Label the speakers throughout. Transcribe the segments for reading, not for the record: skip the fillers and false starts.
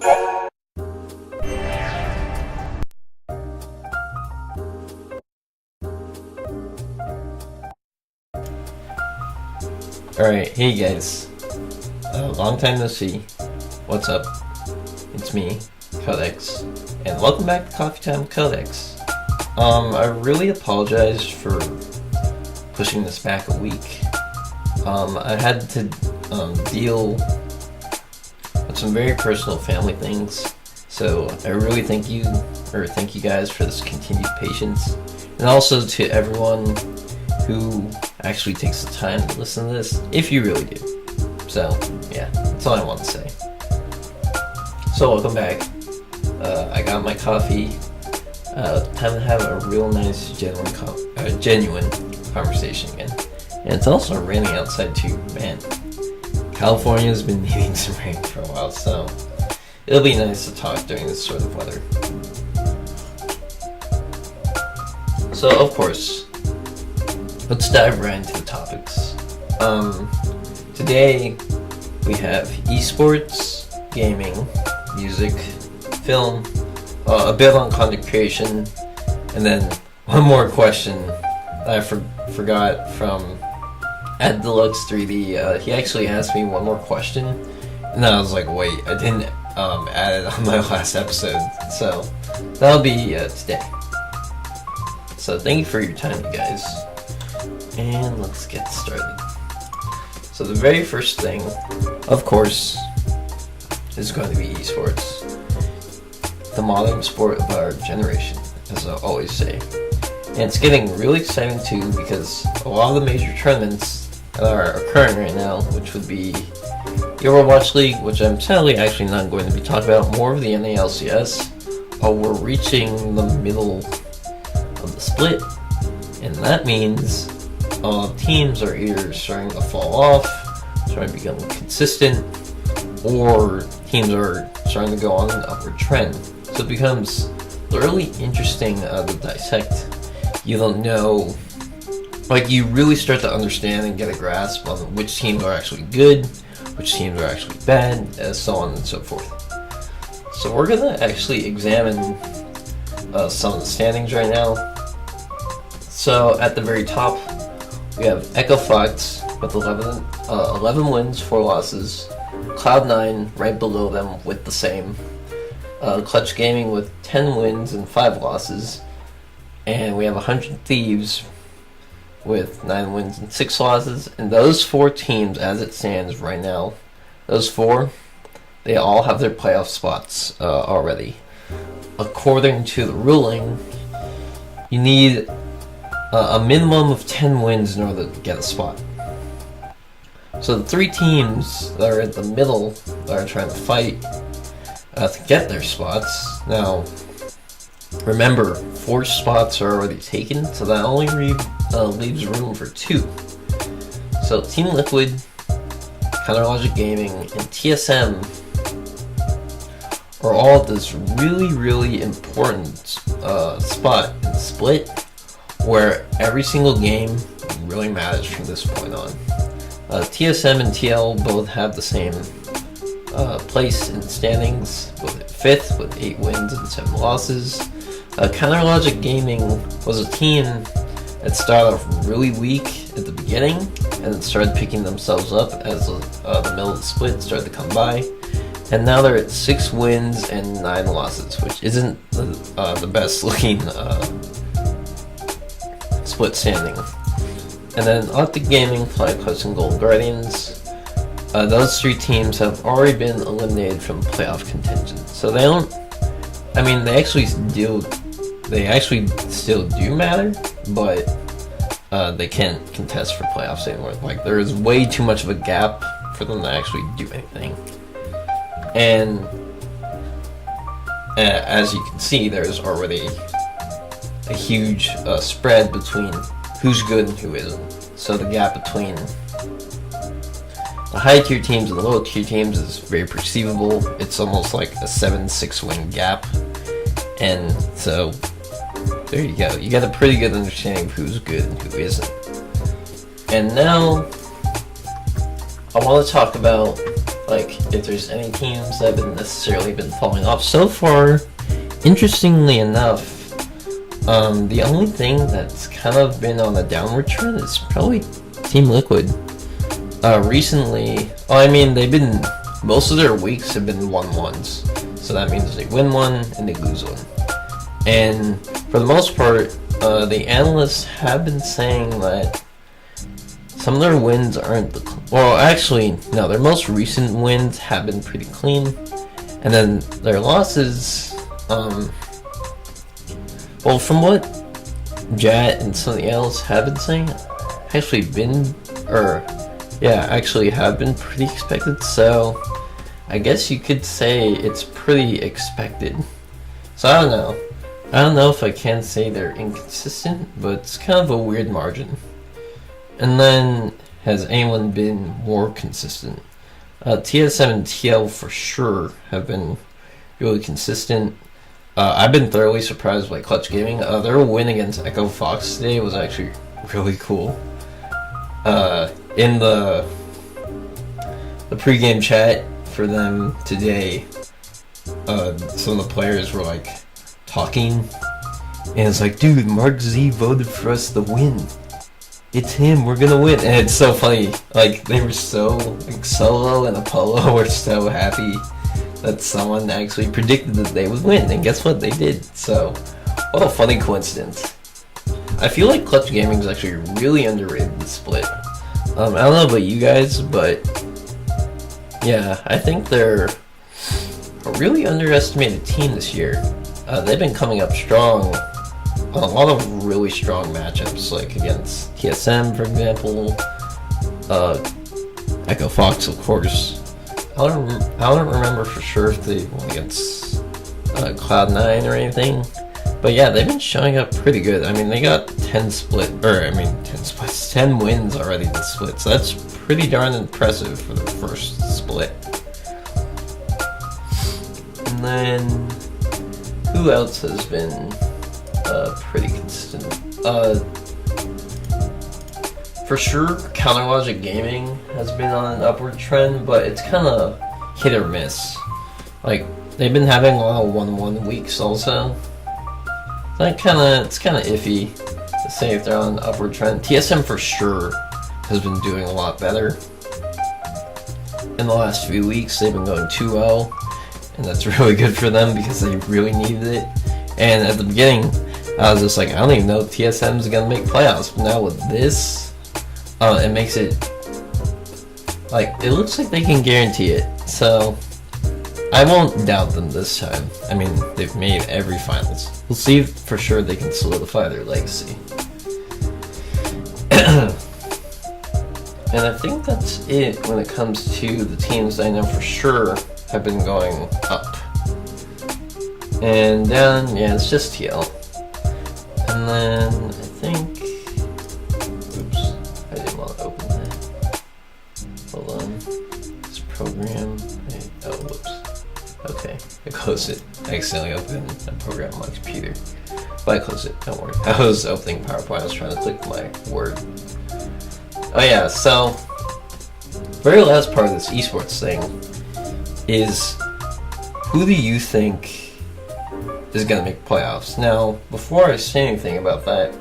Speaker 1: Alright, hey guys. Long time no see. What's up? It's me, Codex, and welcome back to Coffee Time with Codex. I really apologize for pushing this back a week. I had to deal with some very personal family things, so I really thank you guys for this continued patience, and also to everyone who actually takes the time to listen to this, if you really do. So, yeah, that's all I want to say. So, welcome back. I got my coffee. Time to have a real nice, genuine conversation again. And it's also raining outside too. Man, California's been needing some rain for a while, so it'll be nice to talk during this sort of weather. So, of course, let's dive right into the topics. Today we have eSports, gaming, music, film, a bit on content creation, and then one more question I forgot from @Deluxe3D. He actually asked me one more question, and then I was like, wait, I didn't add it on my last episode, so that'll be today. So thank you for your time, you guys. And let's get started. So the very first thing, of course, is going to be esports. The modern sport of our generation, as I always say. And it's getting really exciting too, because a lot of the major tournaments that are occurring right now, which would be the Overwatch League, which I'm sadly actually not going to be talking about, more of the NALCS, we're reaching the middle of the split, and that means teams are either starting to fall off, starting to become consistent, or teams are starting to go on an upward trend. So it becomes really interesting to dissect. You don't know, like, you really start to understand and get a grasp on which teams are actually good, which teams are actually bad, and so on and so forth. So we're gonna actually examine some of the standings right now. So at the very top, we have Echo Fox with 11 wins, 4 losses. Cloud9 right below them with the same. Clutch Gaming with 10 wins and 5 losses. And we have 100 Thieves with 9 wins and 6 losses. And those 4 teams, as it stands right now, those 4, they all have their playoff spots already. According to the ruling, you need a minimum of 10 wins in order to get a spot. So the 3 teams that are at the middle that are trying to fight to get their spots. Now, remember, 4 spots are already taken, so that only leaves room for 2. So Team Liquid, Logic Gaming, and TSM are all at this really, really important spot in the split, where every single game really matters from this point on. TSM and TL both have the same place in standings, both at 5th with 8 wins and 7 losses. Logic Gaming was a team that started off really weak at the beginning, and then started picking themselves up as the middle of the split started to come by. And now they're at 6 wins and 9 losses, which isn't the best looking split standing. And then Optic Gaming, FlyQuest, and Golden Guardians. Those 3 teams have already been eliminated from playoff contention. So they don't. I mean, they actually still do matter, but they can't contest for playoffs anymore. Like, there is way too much of a gap for them to actually do anything. And as you can see, there's already a huge spread between who's good and who isn't. So the gap between the high tier teams and the low tier teams is very perceivable. It's almost like a 7-6 win gap. And so there you go. You get a pretty good understanding of who's good and who isn't. And now I want to talk about like if there's any teams that have necessarily been falling off so far. Interestingly enough, the only thing that's kind of been on a downward trend is probably Team Liquid. Recently, well, I mean, most of their weeks have been 1-1s. So that means they win one and they lose one. And for the most part, the analysts have been saying that some of their wins aren't well, actually, no, their most recent wins have been pretty clean. And then their losses, well, from what Jat and somebody else have been saying, actually have been pretty expected. So I guess you could say it's pretty expected. So I don't know. I don't know if I can say they're inconsistent, but it's kind of a weird margin. And then, has anyone been more consistent? TSM and TL for sure have been really consistent. I've been thoroughly surprised by Clutch Gaming. Their win against Echo Fox today was actually really cool. In the pregame chat for them today, some of the players were like talking, and it's like, dude, Mark Z voted for us to win. It's him, we're gonna win. And it's so funny, like they were so, like Solo and Apollo were so happy that someone actually predicted that they would win, and guess what, they did. So what a funny coincidence. I feel like Clutch Gaming is actually really underrated this split. I don't know about you guys, but yeah, I think they're a really underestimated team this year. They've been coming up strong on a lot of really strong matchups, like against TSM, for example, Echo Fox, of course. I don't remember for sure if they won against Cloud9 or anything, but yeah, they've been showing up pretty good. I mean, they got 10 wins already this split, so that's pretty darn impressive for the first split. And then, who else has been pretty consistent? For sure, Counter Logic Gaming has been on an upward trend, but it's kind of hit or miss. Like, they've been having a lot of 1-1 weeks also. It's kind of iffy to say if they're on an upward trend. TSM for sure has been doing a lot better. In the last few weeks, they've been going 2-0, and that's really good for them because they really needed it. And at the beginning, I was just like, I don't even know if TSM is gonna make playoffs. But now with this, it makes it like, it looks like they can guarantee it. So I won't doubt them this time. I mean, they've made every finals. We'll see if for sure they can solidify their legacy. And I think that's it when it comes to the teams that I know for sure have been going up. And down, yeah, it's just TL. And then I think, oops, I didn't want to open that. Hold on, this program, whoops. Okay, I closed it. I accidentally opened a program on my computer. But I closed it, don't worry. I was opening PowerPoint, I was trying to click my Word. Oh yeah, so, very last part of this eSports thing is, who do you think is going to make playoffs? Now, before I say anything about that,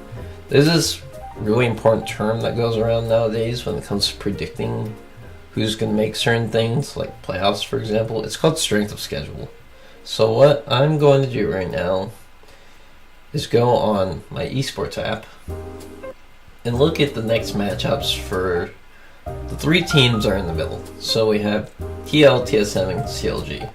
Speaker 1: there's this really important term that goes around nowadays when it comes to predicting who's going to make certain things, like playoffs for example. It's called strength of schedule. So what I'm going to do right now is go on my eSports app and look at the next matchups for the three teams are in the middle. So we have TL, TSM, and CLG.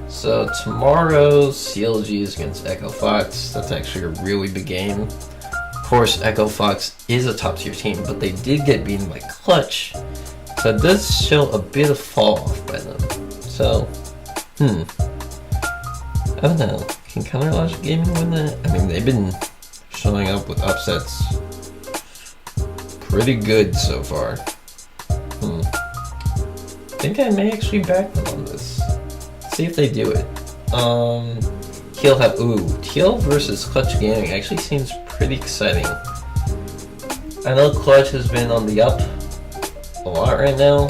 Speaker 1: So tomorrow, CLG is against Echo Fox. That's actually a really big game. Of course, Echo Fox is a top tier team, but they did get beaten by Clutch. So it does show a bit of fall off by them. So, I don't know. Can Counter Logic Gaming win that? I mean, they've been showing up with upsets pretty good so far. I think I may actually back them on this. See if they do it. TL versus Clutch Gaming actually seems pretty exciting. I know Clutch has been on the up a lot right now,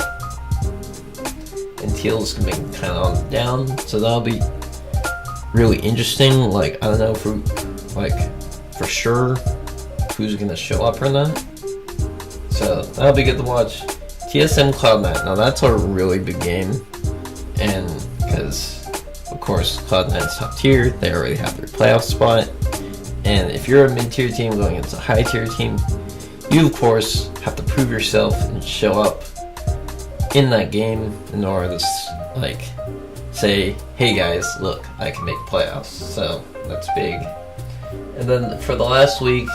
Speaker 1: and TL is gonna be kind of on the down, so that'll be really interesting. Like, I don't know for sure who's gonna show up or not. So that'll be good to watch. TSM Cloud9. Now that's a really big game, and because of course Cloud9's top tier, they already have their playoff spot. And if you're a mid-tier team going against a high-tier team, you of course have to prove yourself and show up in that game in order to like say, hey guys, look, I can make playoffs. So that's big. And then for the last week,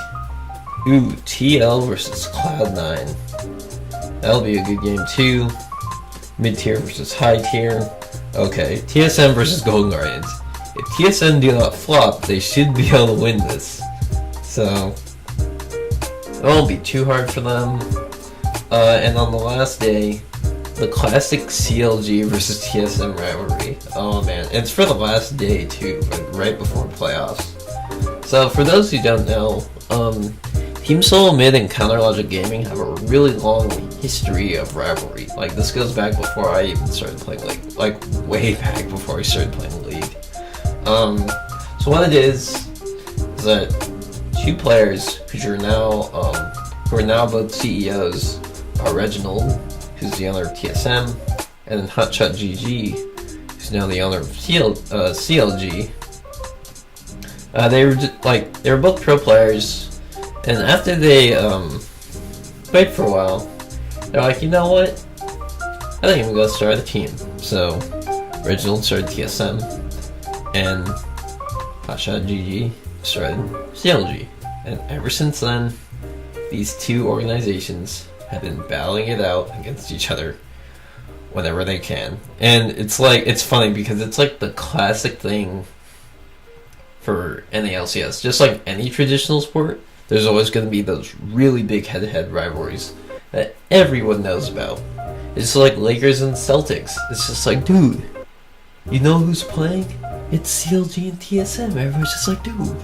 Speaker 1: TL versus Cloud9. That'll be a good game too. Mid-tier versus high-tier. Okay, TSM versus Golden Guardians. If TSM do not flop, they should be able to win this. So it won't be too hard for them. And on the last day, the classic CLG versus TSM rivalry. Oh man, it's for the last day too, like right before playoffs. So for those who don't know, Team Solo Mid and Counter Logic Gaming have a really long history of rivalry. Like, this goes back before I even started playing League. Like way back before I started playing League. So what it is that two players who are now both CEOs are Reginald, who's the owner of TSM, and then Hotshot GG, who's now the owner of CLG. They were both pro players. And after they played for a while, they're like, you know what? I think I'm gonna start a team. So Reginald started TSM, and Hotshot GG started CLG. And ever since then, these two organizations have been battling it out against each other whenever they can. And it's funny because it's like the classic thing for NALCS. Just like any traditional sport, there's always going to be those really big head-to-head rivalries that everyone knows about. It's like Lakers and Celtics. It's just like, dude, you know who's playing? It's CLG and TSM. Everyone's just like, dude,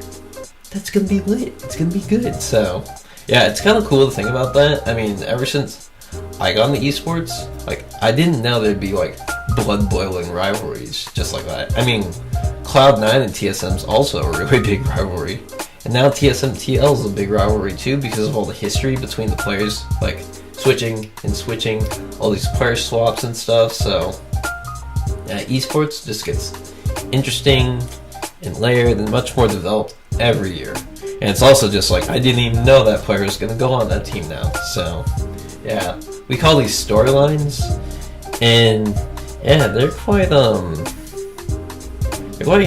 Speaker 1: that's going to be lit. It's going to be good. So, yeah, it's kind of cool to think about that. I mean, ever since I got into eSports, like, I didn't know there'd be, like, blood-boiling rivalries just like that. I mean, Cloud9 and TSM's also a really big rivalry. And now TSM TL is a big rivalry too because of all the history between the players, like switching, all these player swaps and stuff. So yeah, esports just gets interesting and layered and much more developed every year. And it's also just like, I didn't even know that player was gonna go on that team now. So yeah, we call these storylines, and yeah, they're quite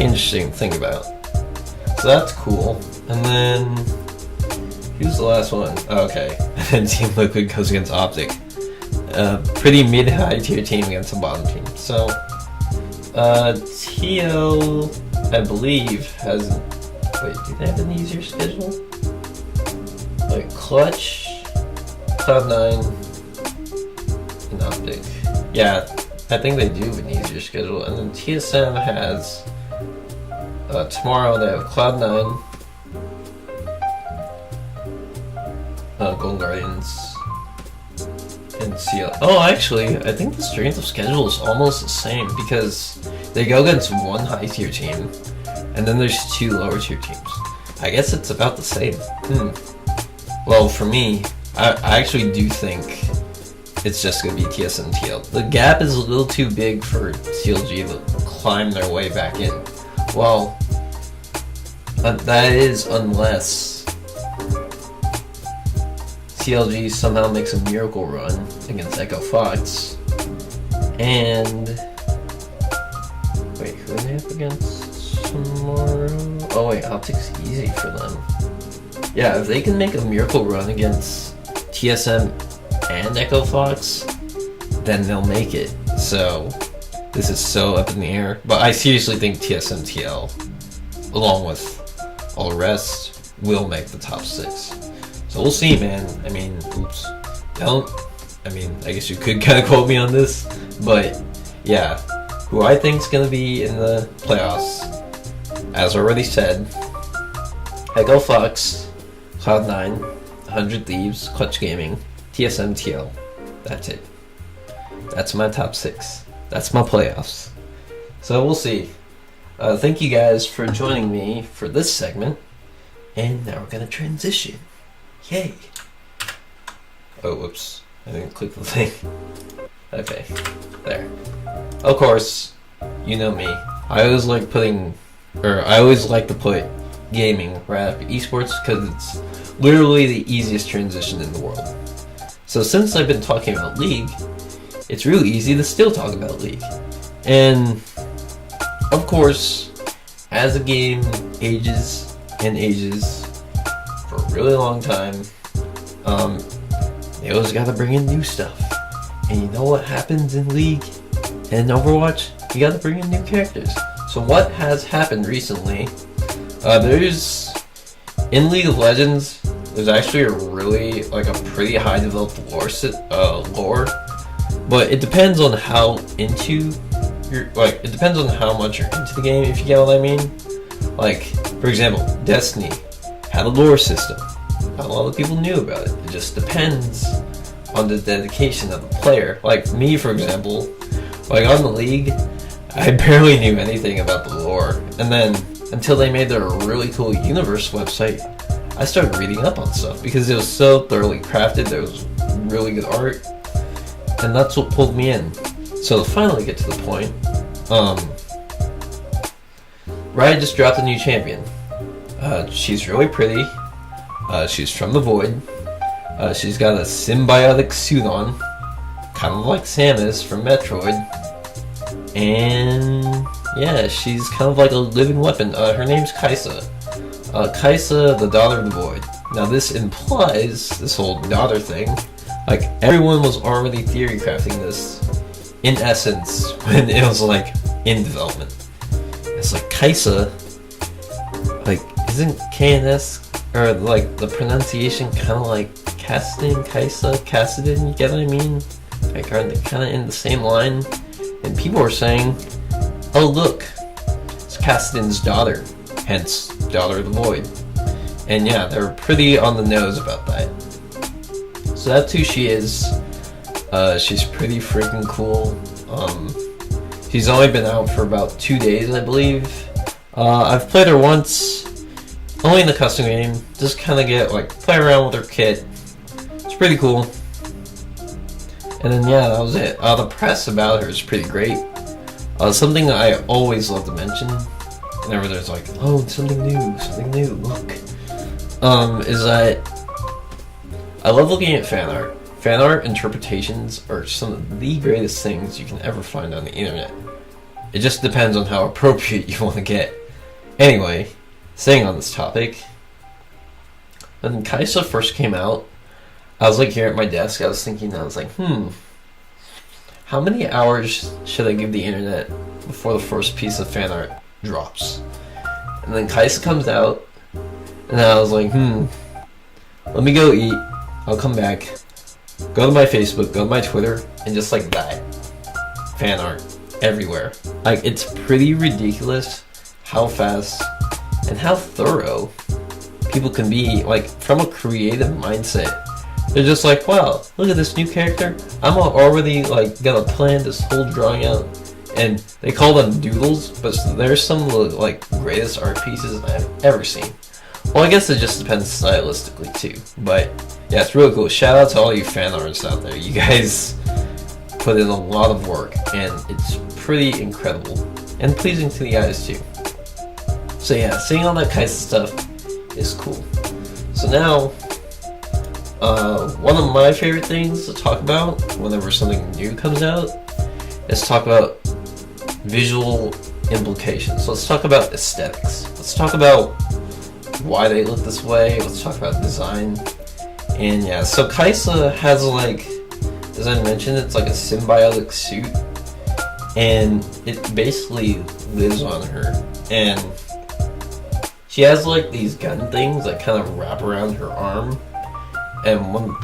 Speaker 1: interesting to think about. So that's cool. And then, who's the last one? Oh, okay. And Team Liquid goes against Optic. Pretty mid-high tier team against a bottom team. So, TL, I believe, has... Wait, do they have an easier schedule? Like, Clutch, Cloud9, and Optic. Yeah, I think they do have an easier schedule. And then TSM has... tomorrow they have Cloud9, Golden Guardians, and CL. Oh, actually, I think the strength of schedule is almost the same because they go against one high tier team, and then there's two lower tier teams. I guess it's about the same. Well, for me, I actually do think it's just gonna be TSM TL. The gap is a little too big for CLG to climb their way back in. Well, that is unless CLG somehow makes a miracle run against Echo Fox. And wait, who are they up against tomorrow? Oh wait, Optic's easy for them. Yeah, if they can make a miracle run against TSM and Echo Fox, then they'll make it. So this is so up in the air. But I seriously think TSM TL, along with all the rest, will make the top 6. So we'll see, man. I mean, I guess you could kind of quote me on this, but yeah, who I think is going to be in the playoffs, as already said, Echo Fox, Cloud9, 100 Thieves, Clutch Gaming, TSM TL. That's it. That's my top 6. That's my playoffs. So we'll see. Thank you guys for joining me for this segment. And now we're gonna transition. Yay! Oh, whoops. I didn't click the thing. Okay. There. Of course, you know me. I always like to put gaming right after esports because it's literally the easiest transition in the world. So since I've been talking about League, it's really easy to still talk about League. And of course, as a game ages and ages for a really long time, they always gotta bring in new stuff. And you know what happens in League and Overwatch? You gotta bring in new characters. So what has happened recently? In League of Legends, there's actually a pretty high developed lore, but it depends on how into it depends on how much you're into the game, if you get what I mean. Like, for example, Destiny had a lore system. Not a lot of people knew about it. It just depends on the dedication of the player. Like me, for example, like on the League, I barely knew anything about the lore, and then until they made their really cool universe website, I started reading up on stuff because it was so thoroughly crafted. There was really good art, and that's what pulled me in. So to finally get to the point, Riot just dropped a new champion. She's really pretty. She's from the Void. She's got a symbiotic suit on, kind of like Samus from Metroid. And yeah, she's kind of like a living weapon. Her name's Kaisa. Kaisa, the daughter of the Void. Now this implies this whole daughter thing. Like, everyone was already theory crafting this, in essence, when it was like in development. It's like Kaisa, like, isn't KNS, or like the pronunciation kind of like Kassadin, Kaisa, Kassadin, you get what I mean? Like, are they kind of in the same line? And people were saying, oh look, it's Kassadin's daughter, hence daughter of the Void. And yeah, they were pretty on the nose about that. So that's who she is. She's pretty freaking cool. She's only been out for about 2 days, I believe. I've played her once, only in the custom game, just kind of play around with her kit. It's pretty cool. And then yeah, that was it. The press about her is pretty great. Something I always love to mention, whenever there's like, oh, something new, look, is that I love looking at fan art. Fan art interpretations are some of the greatest things you can ever find on the internet. It just depends on how appropriate you want to get. Anyway, staying on this topic, when Kaisa first came out, I was like here at my desk, I was thinking, I was like, how many hours should I give the internet before the first piece of fan art drops? And then Kaisa comes out, and I was like, let me go eat, I'll come back, go to my Facebook, go to my Twitter, and just like that, fan art everywhere. Like, it's pretty ridiculous how fast and how thorough people can be, like, from a creative mindset. They're just like, wow, look at this new character. I'm already like got a plan this whole drawing out, and they call them doodles, but they're some of the like greatest art pieces I've ever seen. Well, I guess it just depends stylistically too, but yeah, it's really cool. Shout out to all you fan artists out there. You guys put in a lot of work, and it's pretty incredible and pleasing to the eyes too. So yeah, seeing all that kind of stuff is cool. So now, one of my favorite things to talk about whenever something new comes out is talk about visual implications. So let's talk about aesthetics. Let's talk about why they look this way. Let's talk about design. And yeah, so Kaisa has, like, as I mentioned, it's like a symbiotic suit, and it basically lives on her. And she has like these gun things that kind of wrap around her arm, and when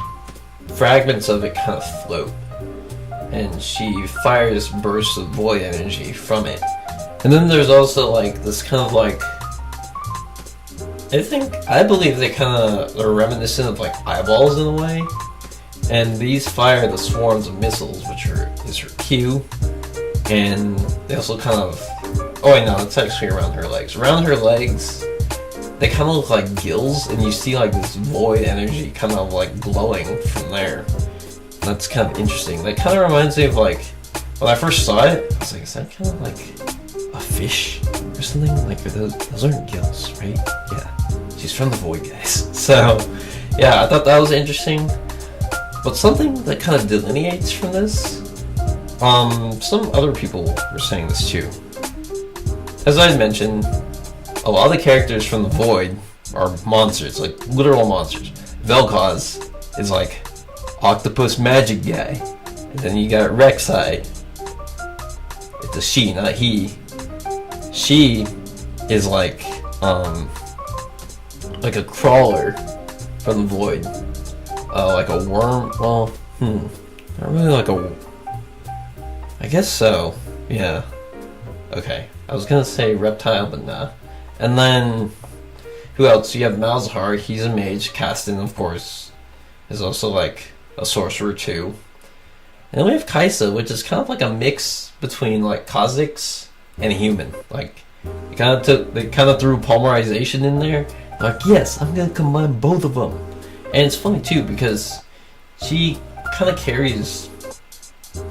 Speaker 1: fragments of it kind of float, and she fires bursts of void energy from it. And then there's also like this kind of like, I believe they kind of are reminiscent of like eyeballs in a way, and these fire the swarms of missiles, which is her Q. and they also kind of, oh wait, no, it's actually around her legs. Around her legs, they kind of look like gills, and you see like this void energy kind of like glowing from there. That's kind of interesting. That kind of reminds me of like, when I first saw it, I was like, is that kind of like a fish or something? Like, those aren't gills, right? Yeah, she's from the void, guys. So, yeah, I thought that was interesting. But something that kind of delineates from this, some other people were saying this too. As I mentioned, a lot of the characters from the void are monsters, like literal monsters. Vel'Koz is like octopus magic guy. And then you got Rek'Sai. It's a she, not he. She is like a crawler from the void. Like a worm, well, not really like a, I guess so, yeah. Okay, I was gonna say reptile, but nah. And then, who else? You have Malzahar, he's a mage. Caston, of course, is also like a sorcerer too. And then we have Kaisa, which is kind of like a mix between like Kha'Zix and a human. Like, they kind of threw polymerization in there. Like, yes, I'm gonna combine both of them. And it's funny too because she kind of carries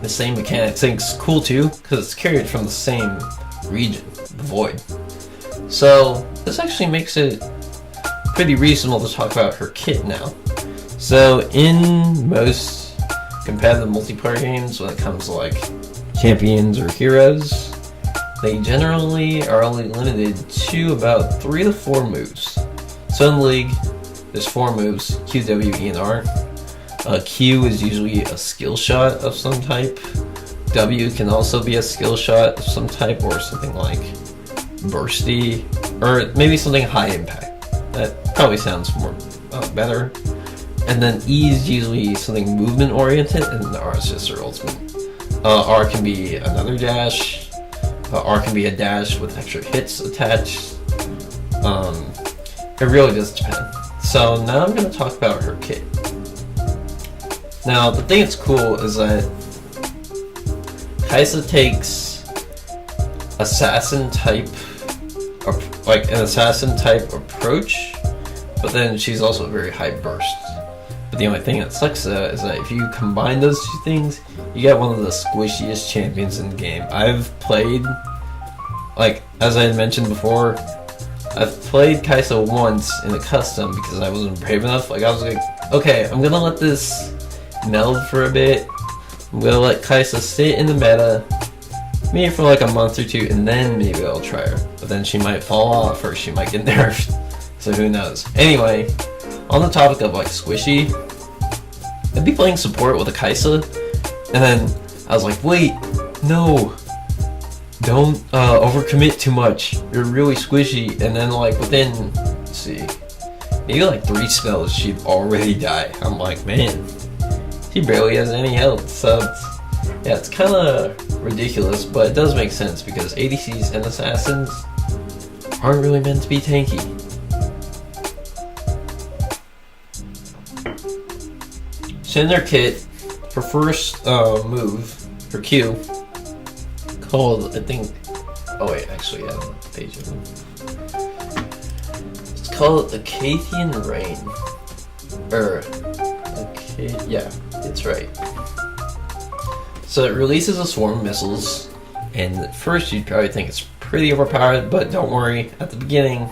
Speaker 1: the same mechanics. I think it's cool too because it's carried from the same region, the void. So this actually makes it pretty reasonable to talk about her kit now. So in most competitive multiplayer games, when it comes to like champions or heroes, they generally are only limited to about 3 to 4 moves. So in League, there's 4 moves: Q, W, E, and R. Q is usually a skill shot of some type. W can also be a skill shot of some type, or something like bursty, or maybe something high impact. That probably sounds more better. And then E is usually something movement oriented, and R is just her ultimate. R can be another dash. R can be a dash with extra hits attached. It really does depend. So now I'm going to talk about her kit. Now the thing that's cool is that Kaisa takes assassin type, like an assassin type approach, but then she's also very high burst. But the only thing that sucks is that if you combine those two things, you get one of the squishiest champions in the game. I've played, like as I had mentioned before, I've played Kaisa once in a custom because I wasn't brave enough. Like, I was like, okay, I'm gonna let this meld for a bit. I'm gonna let Kaisa sit in the meta, maybe for like a month or 2, and then maybe I'll try her. But then she might fall off, or she might get nerfed. So who knows? Anyway, on the topic of like squishy, I'd be playing support with a Kaisa, and then I was like, wait, no. Don't overcommit too much. You're really squishy. And then like within, let's see, maybe like 3 spells, she'd already die. I'm like, man, she barely has any health. So yeah, it's kind of ridiculous, but it does make sense because ADCs and assassins aren't really meant to be tanky. So in their kit, her first move, her Q, called, I think, oh wait, actually I have a page of them. It's called Acathian Rain. Yeah, it's right. So it releases a swarm of missiles, and at first you'd probably think it's pretty overpowered, but don't worry, at the beginning,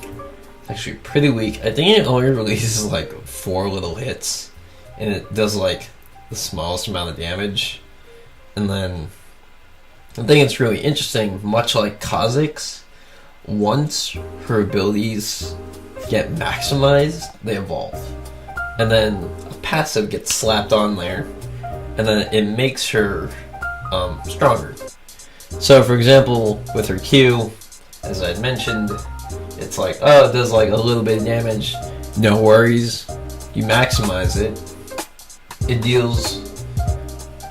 Speaker 1: it's actually pretty weak. I think it only releases like 4 little hits, and it does like the smallest amount of damage. And then I think it's really interesting, much like Kha'Zix, once her abilities get maximized, they evolve. And then a passive gets slapped on there, and then it makes her stronger. So for example, with her Q, as I had mentioned, it's like, oh, it does like a little bit of damage, no worries. You maximize it, it deals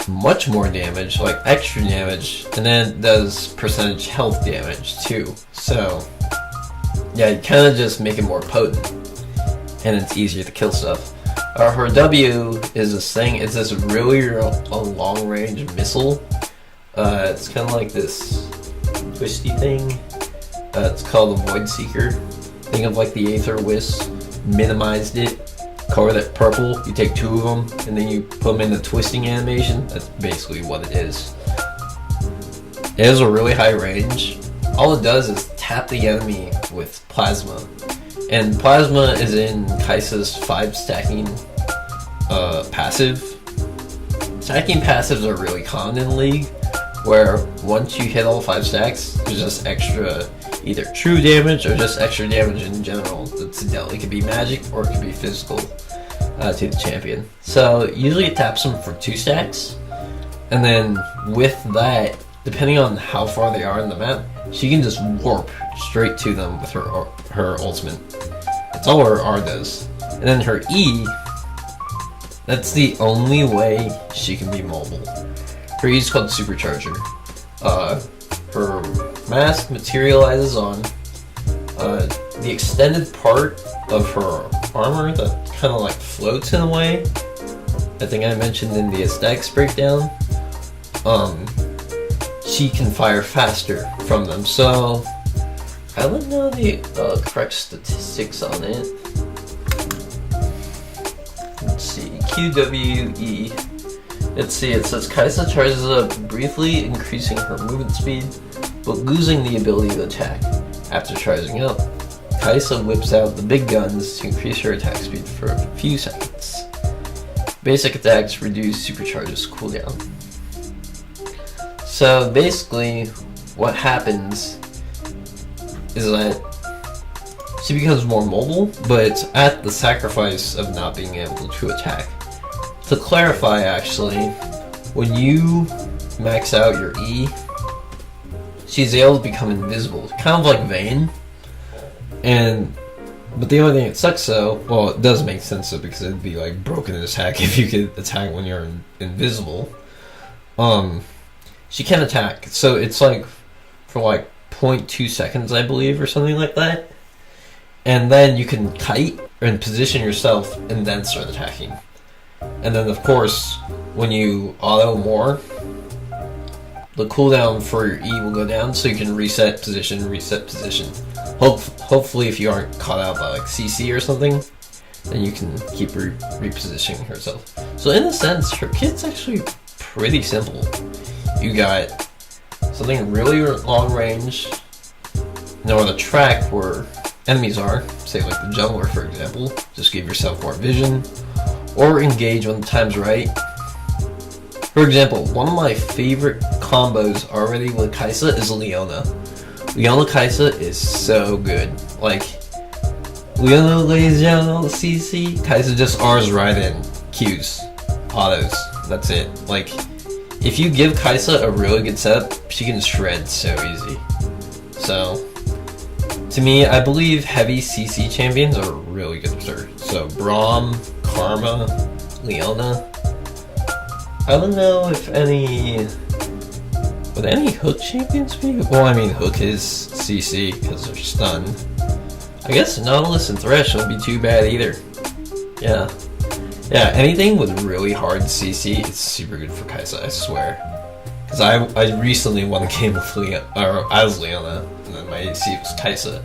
Speaker 1: much more damage, like extra damage, and then it does percentage health damage too. So yeah, you kind of just make it more potent, and it's easier to kill stuff. Her W is this thing, it's this really long range missile. It's kind of like this twisty thing. It's called a Void Seeker. Think of like the Aether Wisp, minimized it, color that purple, you take 2 of them, and then you put them in the twisting animation. That's basically what it is. It has a really high range. All it does is tap the enemy with Plasma. And Plasma is in Kai'Sa's 5 stacking passive. Stacking passives are really common in League, where once you hit all 5 stacks, there's just extra either true damage or just extra damage in general that's dealt. It could be magic or it could be physical to the champion. So usually it taps them for 2 stacks, and then with that, depending on how far they are in the map, she can just warp straight to them with her ultimate. That's all her R does. And then her E, that's the only way she can be mobile. Her E is called Supercharger. Her mask materializes on the extended part of her armor that kind of like floats in a way. I think I mentioned in the aesthetics breakdown. She can fire faster from them, so I wouldn't know the correct statistics on it. Let's see, QWE. Let's see, it says Kai'Sa charges up briefly, increasing her movement speed, but losing the ability to attack. After charging up, Kai'Sa whips out the big guns to increase her attack speed for a few seconds. Basic attacks reduce Supercharge's cooldown. So basically, what happens is that she becomes more mobile, but it's at the sacrifice of not being able to attack. To clarify, actually, when you max out your E, she's able to become invisible, kind of like Vayne. But the only thing that sucks though, well, it does make sense though, because it'd be like broken attack if you could attack when you're invisible. She can attack, so it's like for like 0.2 seconds, I believe, or something like that. And then you can kite and position yourself and then start attacking. And then of course, when you auto more, the cooldown for your E will go down, so you can reset position. Hopefully if you aren't caught out by like CC or something, then you can keep repositioning herself. So in a sense, her kit's actually pretty simple. You got something really long range, know the track where enemies are, say like the jungler for example, just give yourself more vision, or engage when the time's right. For example, one of my favorite combos already with Kai'Sa is Leona. Leona Kai'Sa is so good. Like, Leona lays down all the CC, Kai'Sa just R's right in, Qs, autos, that's it. Like, if you give Kai'Sa a really good setup, she can shred so easy. So, to me, I believe heavy CC champions are really good with her. So, Braum, Karma, Leona. I don't know if would any Hook champions be? Well, I mean, Hook is CC because they're stunned. I guess Nautilus and Thresh won't be too bad either. Yeah, anything with really hard CC is super good for Kai'Sa, I swear. Because I recently won a game with I was Leona, and then my AC was Kai'Sa.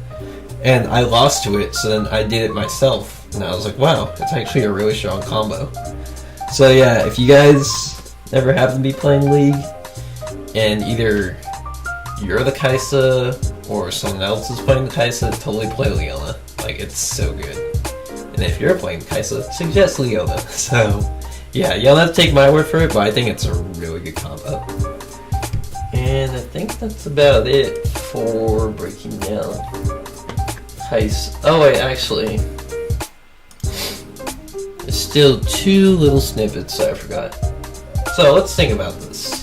Speaker 1: And I lost to it, so then I did it myself, and I was like, wow, it's actually a really strong combo. So yeah, if you guys ever happen to be playing League, and either you're the Kai'Sa, or someone else is playing the Kai'Sa, totally play Leona. Like, it's so good. And if you're playing Kai'Sa, suggest Leona. So, yeah, you'll have to take my word for it, but I think it's a really good combo. And I think that's about it for breaking down Kai'Sa. Oh wait, actually, there's still 2 little snippets I forgot. So let's think about this.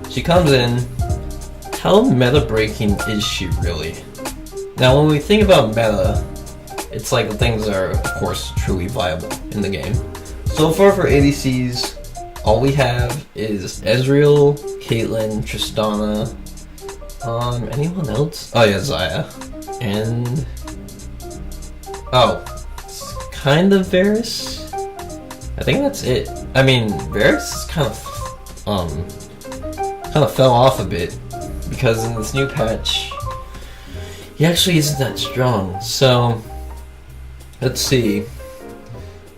Speaker 1: She comes in, how meta breaking is she really? Now when we think about meta, it's like the things that are, of course, truly viable in the game. So far for ADCs, all we have is Ezreal, Caitlyn, Tristana, anyone else? Oh yeah, Xayah. And, kind of Varus? I think that's it. I mean, Varus is kind of, kind of fell off a bit because in this new patch, he actually isn't that strong. So, let's see.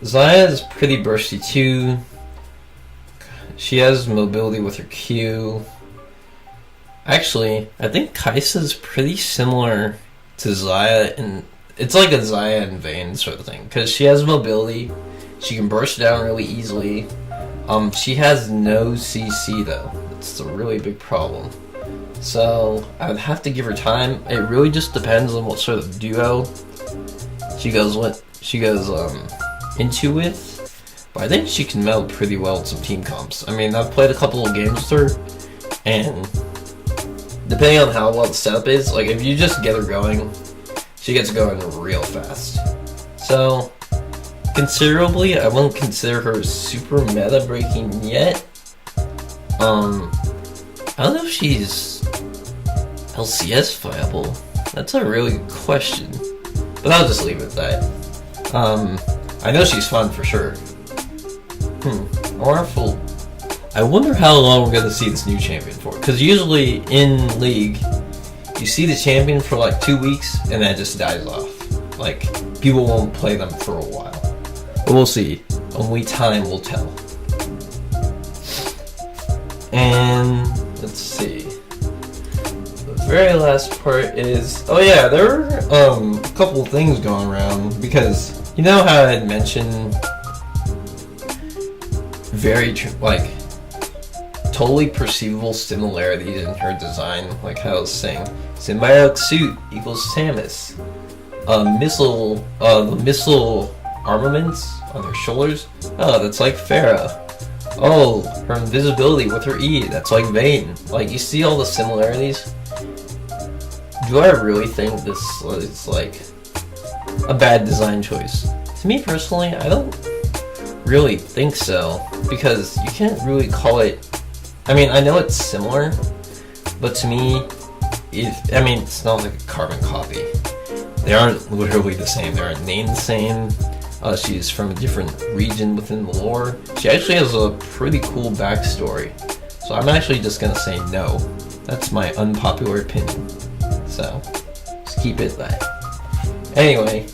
Speaker 1: Xayah is pretty bursty too. She has mobility with her Q. Actually, I think Kai'Sa's pretty similar to Xayah, and it's like a Xayah and Vayne sort of thing, because she has mobility, she can burst down really easily. She has no CC though. It's a really big problem. So I would have to give her time. It really just depends on what sort of duo she goes into with. But I think she can meld pretty well with some team comps. I mean, I've played a couple of games with her, and depending on how well the setup is, like if you just get her going, she gets going real fast. So, considerably, I wouldn't consider her super meta breaking yet. I don't know if she's LCS viable. That's a really good question. But I'll just leave it at that. I know she's fun for sure. I wonder how long we're gonna see this new champion for. Because usually in League, you see the champion for like 2 weeks and then it just dies off. Like, people won't play them for a while. But we'll see. Only time will tell. And let's see. The very last part is, oh yeah, there were a couple of things going around, because you know how I had mentioned very totally perceivable similarities in her design, like how I was saying, symbiotic suit equals Samus. The missile armaments on her shoulders, oh, that's like Pharah. Oh, her invisibility with her E, that's like Vayne. Like, you see all the similarities? Do I really think this is like a bad design choice? To me personally, I don't really think so, because you can't really call it, I mean, I know it's similar, but to me, it's not like a carbon copy. They aren't literally the same, they aren't named the same. She's from a different region within the lore. She actually has a pretty cool backstory. So I'm actually just gonna say no. That's my unpopular opinion. So, just keep it that. Anyway,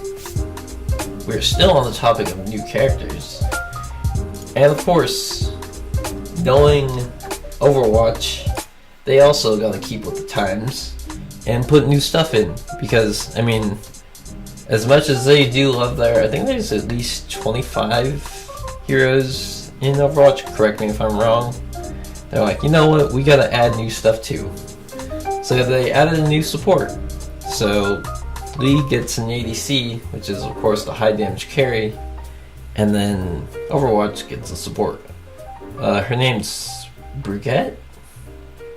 Speaker 1: we're still on the topic of new characters. And of course, knowing Overwatch, they also gotta keep with the times and put new stuff in. Because, I mean, as much as they do love their, I think there's at least 25 heroes in Overwatch, correct me if I'm wrong. They're like, you know what, we gotta add new stuff too. So they added a new support. So League gets an ADC, which is of course the high damage carry, and then Overwatch gets a support. Her name's Brigette?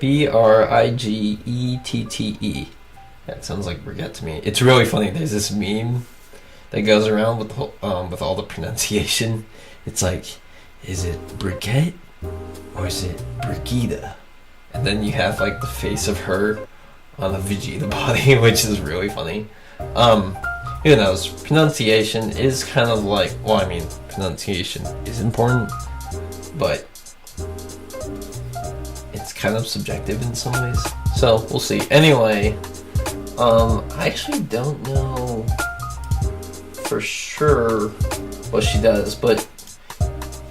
Speaker 1: Brigeette. That sounds like Brigette to me. It's really funny. There's this meme that goes around with all the pronunciation. It's like, is it Brigette or is it Brigida? And then you have like the face of her on a Vegeta body, which is really funny. Who knows? Pronunciation is kind of like, well, I mean, pronunciation is important, but it's kind of subjective in some ways. So we'll see. Anyway. I actually don't know for sure what she does, but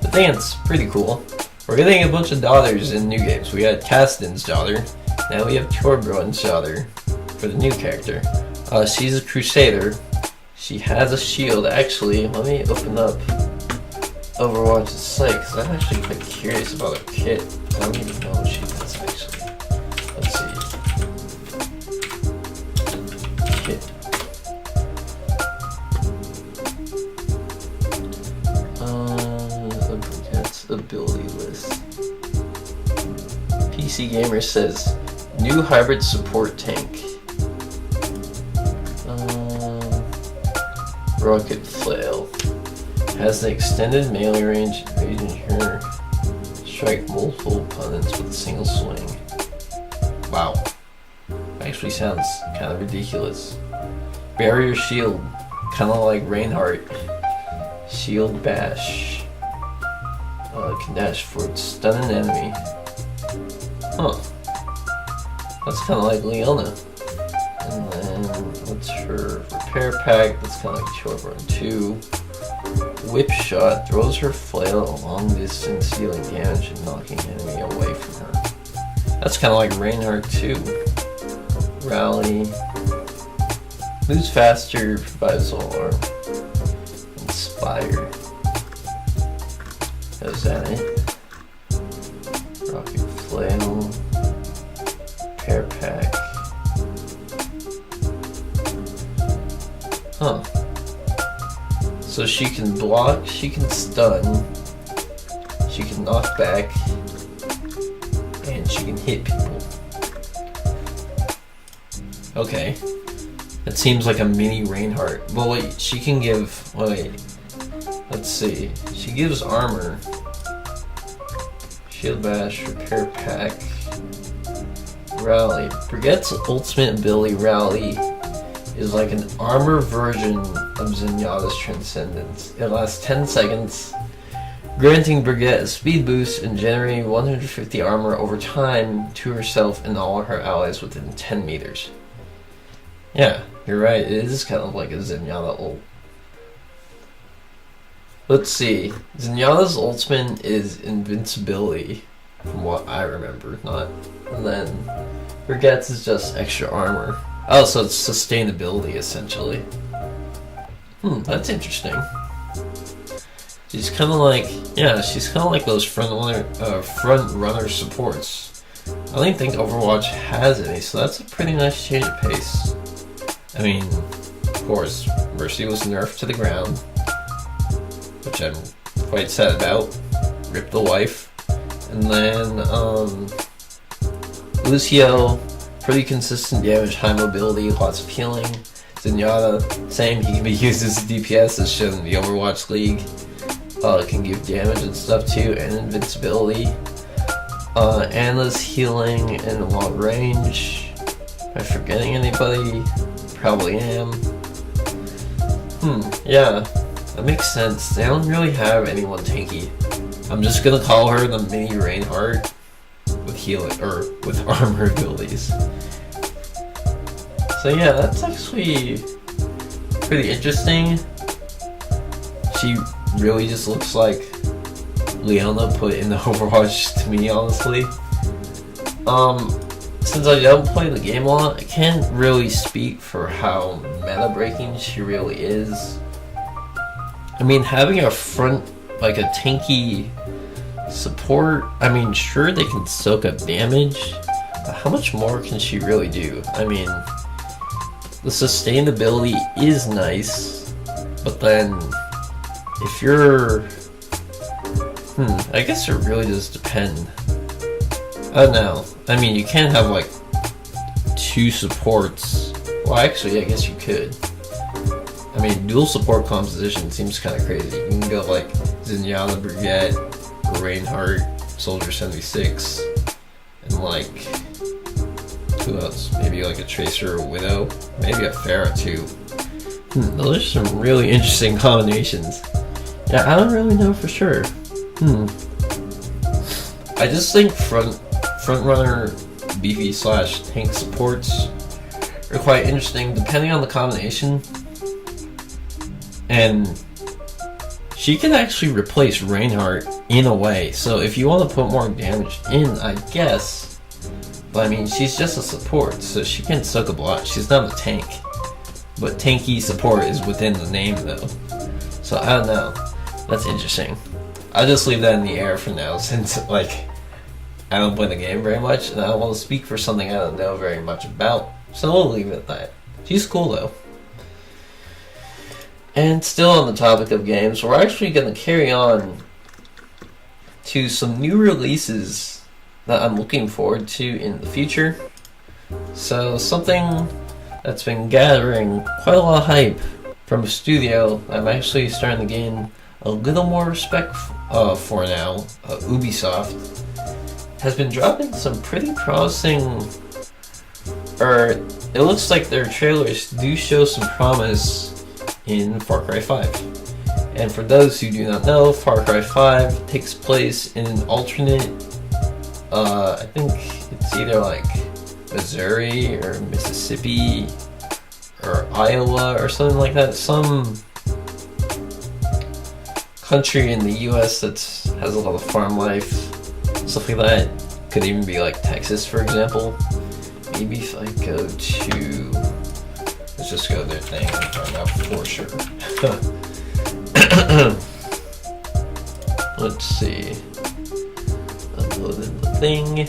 Speaker 1: the thing that's pretty cool, we're getting a bunch of daughters in new games. We had Caston's daughter, now we have Torbjorn's daughter for the new character. She's a Crusader. She has a shield. Actually, let me open up Overwatch's site, because I'm actually quite curious about her kit. I don't even know what she does actually. Let's see. Ability list. PC Gamer says new hybrid support tank. Rocket flail has the extended melee range, evasion here. Strike multiple opponents with a single swing. Wow, actually sounds kind of ridiculous. Barrier shield, kind of like Reinhardt. Shield bash. Can dash forward, stun an enemy. Huh. That's kind of like Leona. And then, what's her repair pack? That's kind of like Children 2. Whip shot throws her flail a long distance, dealing damage and knocking enemy away from her. That's kind of like Reinhardt 2. Rally. Moves faster, provides alarm. Inspire. Is that it? Rocket flail. Repair pack. Huh. So she can block, she can stun, she can knock back, and she can hit people. Okay. That seems like a mini Reinhardt. But wait, she can give... Wait. Let's see. She gives armor. Shield bash, repair pack. Rally. Brigette's ultimate ability, Rally, is like an armor version of Zenyatta's Transcendence. It lasts 10 seconds, granting Brigette a speed boost and generating 150 armor over time to herself and all her allies within 10 meters. Yeah, you're right, it is kind of like a Zenyatta ult. Let's see, Zenyatta's ultimate is invincibility, from what I remember, not. And then Brigette's is just extra armor. Oh, so it's sustainability, essentially. That's interesting. She's kind of like, yeah, she's kind of like those front runner supports. I don't think Overwatch has any, so that's a pretty nice change of pace. I mean, of course, Mercy was nerfed to the ground, which I'm quite sad about. Rip the wife. And then, Lucio, pretty consistent damage, high mobility, lots of healing. Zenyatta, same, he can be used as a DPS as shown in the Overwatch League. Can give damage and stuff too, and invincibility. Anna's healing and long range. Am I forgetting anybody? Probably am. Yeah, that makes sense. They don't really have anyone tanky. I'm just gonna call her the mini Reinhardt with healing, or with armor abilities. So yeah, that's actually pretty interesting. She really just looks like Leona put in the Overwatch to me, honestly. Since I don't play the game a lot, I can't really speak for how meta-breaking she really is. I mean, having a front, like a tanky support, I mean, sure they can soak up damage, but how much more can she really do? I mean, the sustainability is nice, but then if you're... I guess it really does depend. I don't know. I mean, you can't have like 2 supports. Well, actually, I guess you could. I mean, dual support composition seems kind of crazy. You can go like Zenyatta, Brigette, Reinhardt, Soldier 76, and like, who else? Maybe like a Tracer or Widow. Maybe a Pharah too. Those are some really interesting combinations. Yeah, I don't really know for sure. I just think front runner beefy / tank supports are quite interesting depending on the combination. And she can actually replace Reinhardt in a way. So if you want to put more damage in, I guess. But I mean, she's just a support, so she can soak a block. She's not a tank. But tanky support is within the name though. So I don't know. That's interesting. I'll just leave that in the air for now, since like I don't play the game very much and I don't want to speak for something I don't know very much about. So we'll leave it at that. She's cool though. And still on the topic of games, we're actually going to carry on to some new releases that I'm looking forward to in the future. So something that's been gathering quite a lot of hype from a studio I'm actually starting to gain a little more respect for now, Ubisoft, has been dropping some pretty promising, it looks like their trailers do show some promise in Far Cry 5. And for those who do not know, Far Cry 5 takes place in an alternate I think it's either like Missouri or Mississippi or Iowa or something like that. Some country in the US that has a lot of farm life, stuff like that. Could even be like Texas, for example. Maybe if I go to, let's just go to their thing and find out for sure. Let's see. Uploading the thing.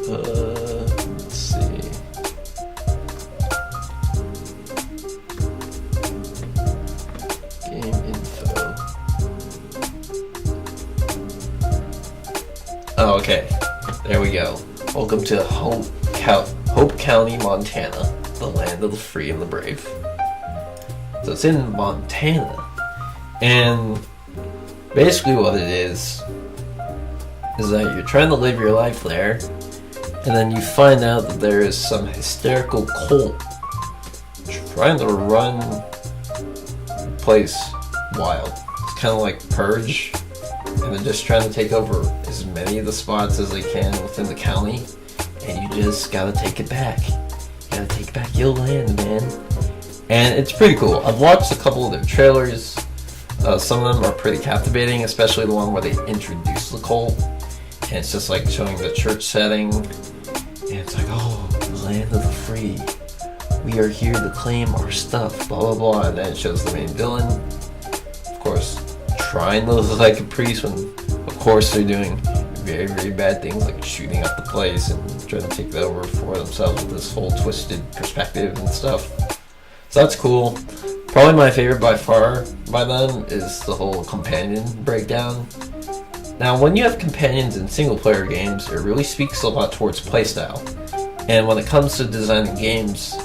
Speaker 1: Let's see. Game info. Oh, okay. There we go. Welcome to Hope County, Montana, the land of the free and the brave. So it's in Montana. And basically what it is that you're trying to live your life there, and then you find out that there is some hysterical cult trying to run the place wild. It's kind of like Purge, and they're just trying to take over as many of the spots as they can within the county, and you just gotta take it back. You gotta take back your land, man. And it's pretty cool. I've watched a couple of their trailers. Some of them are pretty captivating, especially the one where they introduce the cult, and it's just like showing the church setting, and it's like, oh, the land of the free. We are here to claim our stuff, blah blah blah, and then it shows the main villain, of course, trying to look like a priest when, of course, they're doing very, very bad things like shooting up the place and trying to take it over for themselves with this whole twisted perspective and stuff. So that's cool. Probably my favorite by far by them is the whole companion breakdown. Now, when you have companions in single player games, it really speaks a lot towards playstyle. And when it comes to designing games,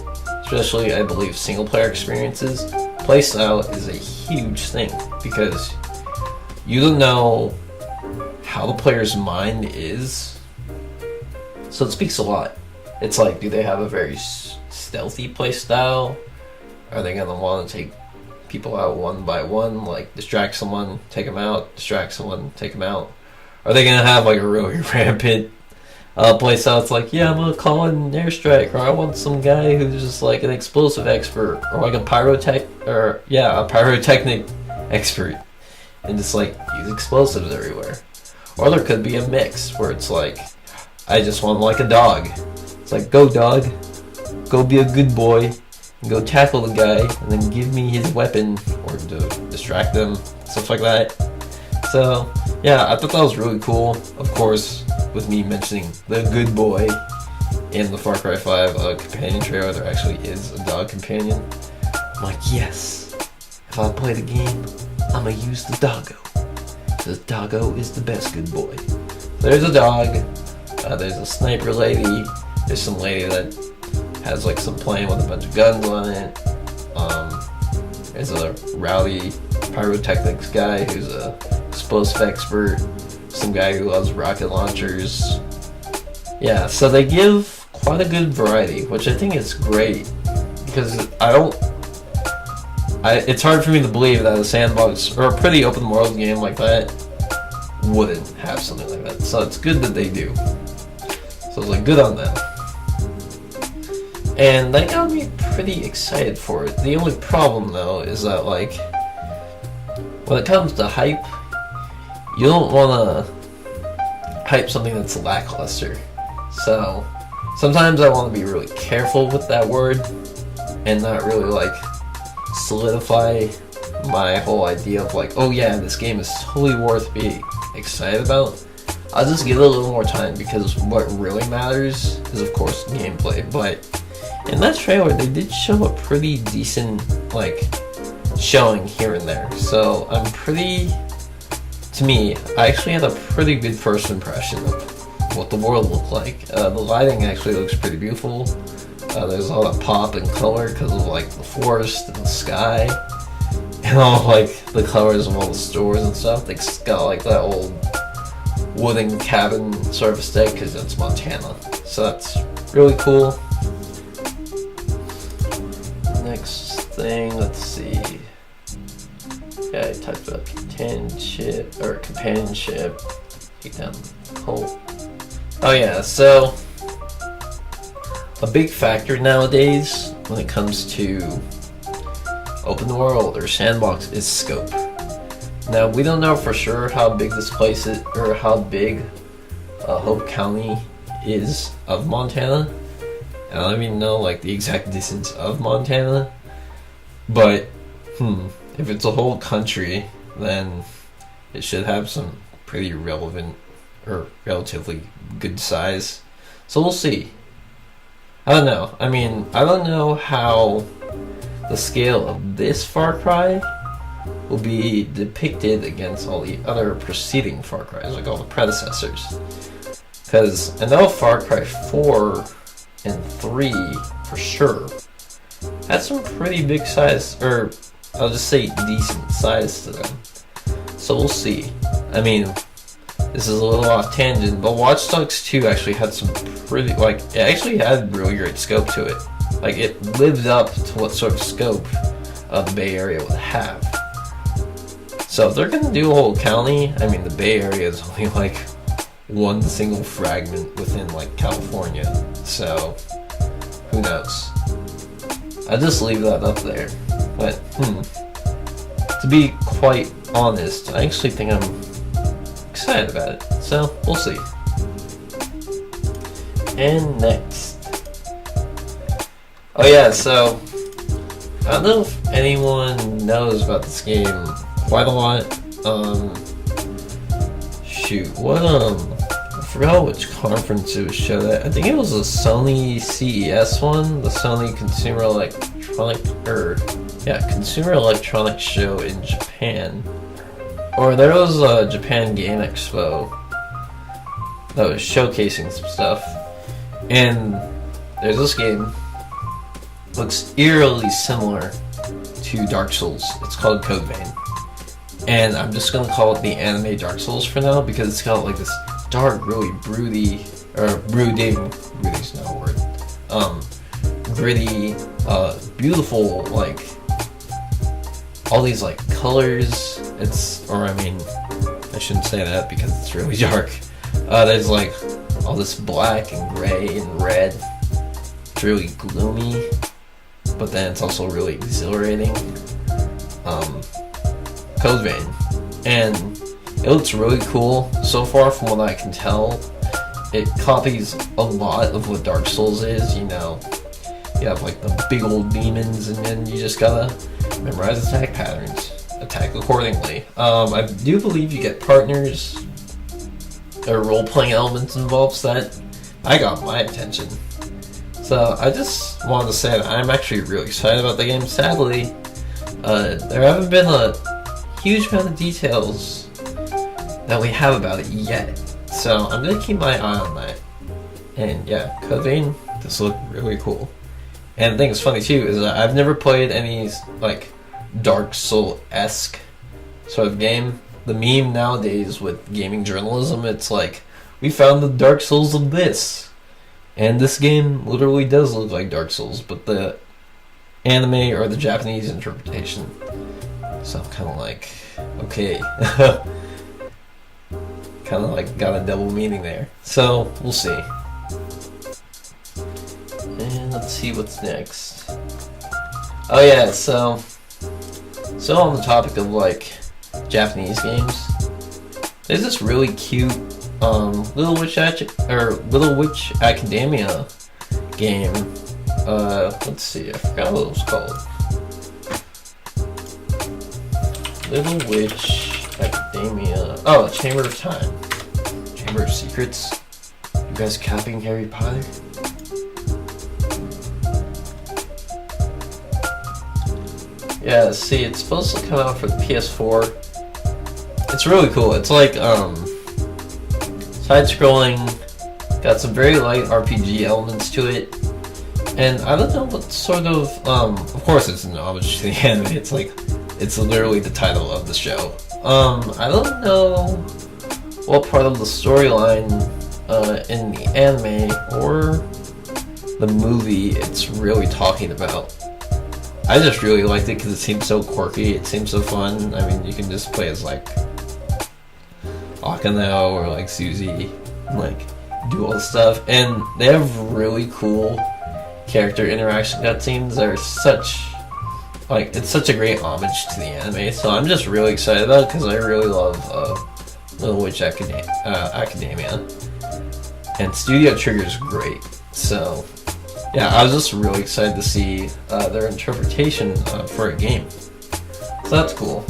Speaker 1: especially I believe single player experiences, playstyle is a huge thing because you don't know how the player's mind is. So it speaks a lot. It's like, do they have a very stealthy playstyle? Are they going to want to take people out one by one, like distract someone, take them out, distract someone, take them out? Are they going to have like a really rampant playstyle? It's like, yeah, I'm going to call in an airstrike, or I want some guy who's just like an explosive expert, or like a pyrotechnic expert, and just like use explosives everywhere. Or there could be a mix where it's like, I just want like a dog. It's like, go dog, go be a good boy, and go tackle the guy, and then give me his weapon, or to distract them, stuff like that. So, yeah, I thought that was really cool. Of course, with me mentioning the good boy in the Far Cry 5 companion trailer, there actually is a dog companion. I'm like, yes, if I play the game, I'm gonna use the doggo. Because doggo is the best good boy. So there's a dog, there's a sniper lady, there's some lady that has like some plane with a bunch of guns on it. There's a rowdy pyrotechnics guy who's a explosive expert. Some guy who loves rocket launchers. Yeah, so they give quite a good variety, which I think is great because it's hard for me to believe that a sandbox or a pretty open world game like that wouldn't have something like that. So it's good that they do. So it's like, good on them. And that got me pretty excited for it. The only problem though is that like, when it comes to hype, you don't want to hype something that's lackluster. So sometimes I want to be really careful with that word and not really like solidify my whole idea of like, oh yeah, this game is totally worth being excited about. I'll just give it a little more time because what really matters is of course gameplay. But in that trailer they did show a pretty decent like showing here and there. So to me, I actually had a pretty good first impression of what the world looked like. The lighting actually looks pretty beautiful. There's a lot of pop and color because of like the forest and the sky and all like the colors of all the stores and stuff. It's got like that old wooden cabin sort of aesthetic because it's Montana. So that's really cool. Next thing, let's see. Yeah, I typed up companionship. Take down the hole. Oh yeah, so a big factor nowadays when it comes to open world or sandbox is scope. Now we don't know for sure how big this place is, or how big Hope County is of Montana. And I don't even know like the exact distance of Montana, but if it's a whole country, then it should have some pretty relevant or relatively good size. So we'll see. I don't know. I mean, I don't know how the scale of this Far Cry will be depicted against all the other preceding Far Cries, like all the predecessors. Because I know Far Cry 4 and 3 for sure had some pretty big size, or I'll just say decent size to them. So we'll see. I mean, this is a little off tangent, but Watch Dogs 2 actually had some pretty, like, it actually had really great scope to it. Like, it lived up to what sort of scope the Bay Area would have. So if they're gonna do a whole county, I mean, the Bay Area is only like one single fragment within like California. So who knows? I just leave that up there. But to be quite honest, I actually think I'm excited about it. So we'll see. And next. Oh yeah, so I don't know if anyone knows about this game quite a lot. I forgot which conference it was showed at. I think it was a Sony CES one, the Sony Consumer Electronics Show in Japan. Or there was a Japan Game Expo that was showcasing some stuff. And there's this game. Looks eerily similar to Dark Souls. It's called Code Vein. And I'm just gonna call it the anime Dark Souls for now because it's got like this dark, really brooding, brooding's not a word, gritty, beautiful, like, all these like colors. I shouldn't say that because it's really dark. There's like all this black and gray and red. It's really gloomy, but then it's also really exhilarating. Code Vein, and it looks really cool so far from what I can tell. It copies a lot of what Dark Souls is. You know, you have like the big old demons, and then you just gotta memorize attack patterns, attack accordingly. I do believe you get partners or role-playing elements involved, so that got my attention. So I just wanted to say that I'm actually really excited about the game. Sadly, there haven't been a huge amount of details that we have about it yet. So I'm gonna keep my eye on that. And yeah, Code Vein does look really cool. And the thing that's funny too is that I've never played any like Dark Soul-esque sort of game. The meme nowadays with gaming journalism, it's like, we found the Dark Souls of this. And this game literally does look like Dark Souls, but the anime or the Japanese interpretation. So I'm kind of like, okay. Kind of like got a double meaning there. So we'll see. And let's see what's next. Oh yeah, so on the topic of like Japanese games, there's this really cute Little Witch Academia game. Let's see, I forgot what it was called. Little Witch Academia. Oh, Chamber of Time. Chamber of Secrets. You guys copying Harry Potter? Yeah, see, it's supposed to come out for the PS4. It's really cool. It's like, side-scrolling, got some very light RPG elements to it, and I don't know what sort of course it's an homage to the anime, it's literally the title of the show. I don't know what part of the storyline in the anime or the movie it's really talking about. I just really liked it because it seemed so quirky, it seemed so fun. I mean, you can just play as like Auphonix or like Susie, and, like do all the stuff. And they have really cool character interaction cutscenes. They're such like, it's such a great homage to the anime. So I'm just really excited about it because I really love Little Witch Academia, and Studio Trigger's great. So yeah, I was just really excited to see their interpretation for a game. So that's cool.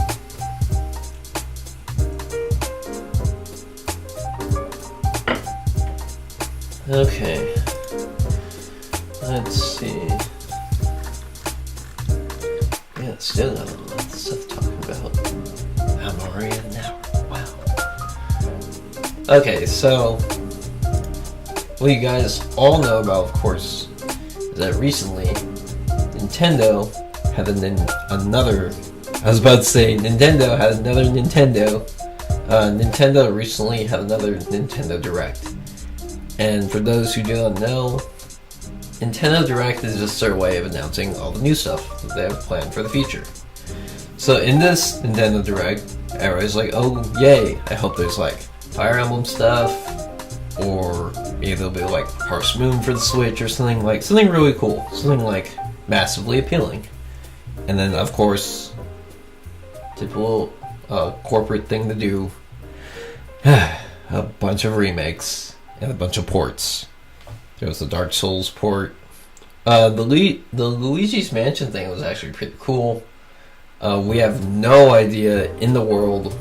Speaker 1: Okay, let's see. Yeah, still got a lot of stuff talking about. I'm already at an hour. Wow. Okay, so what you guys all know about, of course, is that recently Nintendo had another. I was about to say Nintendo had another Nintendo. Nintendo recently had another Nintendo Direct. And for those who do not know, Nintendo Direct is just their way of announcing all the new stuff that they have planned for the future. So in this Nintendo Direct, everybody's like, oh yay, I hope there's like Fire Emblem stuff, or maybe there'll be like Harvest Moon for the Switch or something really cool, something like massively appealing. And then of course, typical corporate thing to do, a bunch of remakes and a bunch of ports. There was the Dark Souls port. The Luigi's Mansion thing was actually pretty cool. We have no idea in the world.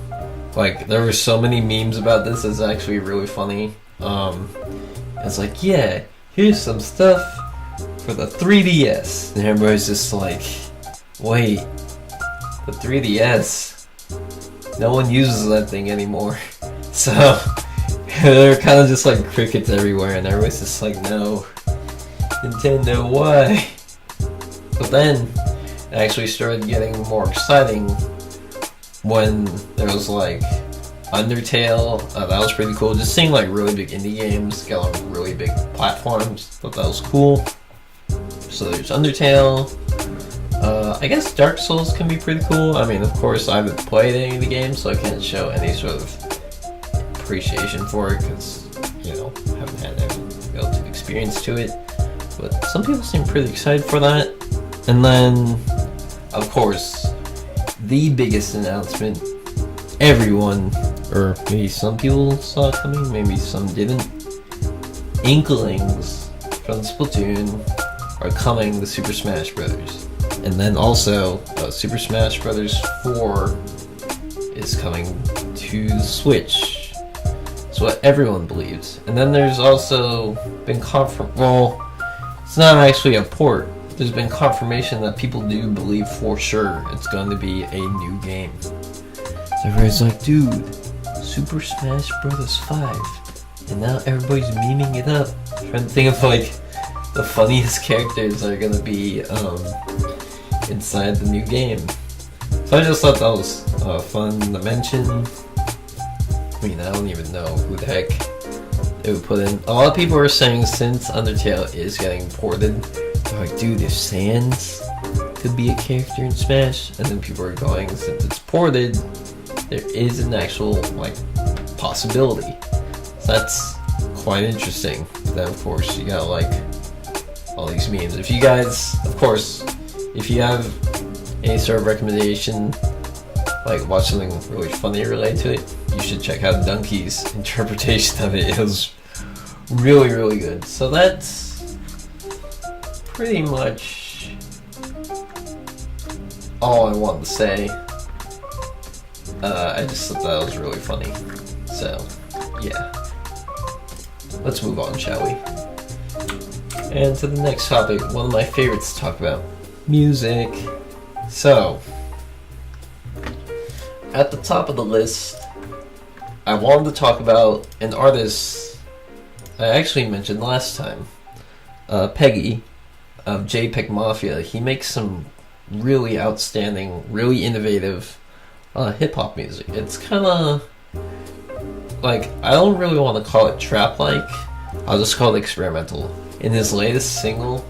Speaker 1: Like, there were so many memes about this. It's actually really funny. It's like, yeah, here's some stuff for the 3DS. And everybody's just like, wait, the 3DS? No one uses that thing anymore. So there are kind of just like crickets everywhere, and everybody's just like, no, Nintendo, why? But then it actually started getting more exciting when there was like Undertale. That was pretty cool. Just seeing like really big indie games get on really big platforms. Thought that was cool. So there's Undertale. I guess Dark Souls can be pretty cool. I mean, of course, I haven't played any of the games, so I can't show any sort of appreciation for it because, you know, haven't had any relative experience to it. But some people seem pretty excited for that. And then, of course, the biggest announcement everyone, or maybe some people saw coming, maybe some didn't. Inklings from Splatoon are coming to Super Smash Bros. And then also, Super Smash Bros. 4 is coming to the Switch. That's what everyone believes. And then there's also been well, it's not actually a port. There's been confirmation that people do believe for sure it's going to be a new game. So everybody's like, dude, Super Smash Bros. 5. And now everybody's memeing it up. I'm trying to think of like the funniest characters that are going to be inside the new game. So I just thought that was fun to mention. I mean, I don't even know who the heck they would put in. A lot of people are saying since Undertale is getting ported, they're like, dude, if Sans could be a character in Smash, and then people are going, since it's ported, there is an actual like possibility. So that's quite interesting. Then of course you got like all these memes. If you guys, of course, if you have any sort of recommendation, like watch something really funny related to it, you should check out Donkey's interpretation of it. It was really, really good. So that's pretty much all I wanted to say. I just thought that was really funny. So, yeah. Let's move on, shall we? And to the next topic, one of my favorites to talk about. Music. So, at the top of the list, I wanted to talk about an artist I actually mentioned last time. Peggy of JPEG Mafia. He makes some really outstanding, really innovative hip-hop music. It's kind of like, I don't really want to call it trap-like, I'll just call it experimental. In his latest single,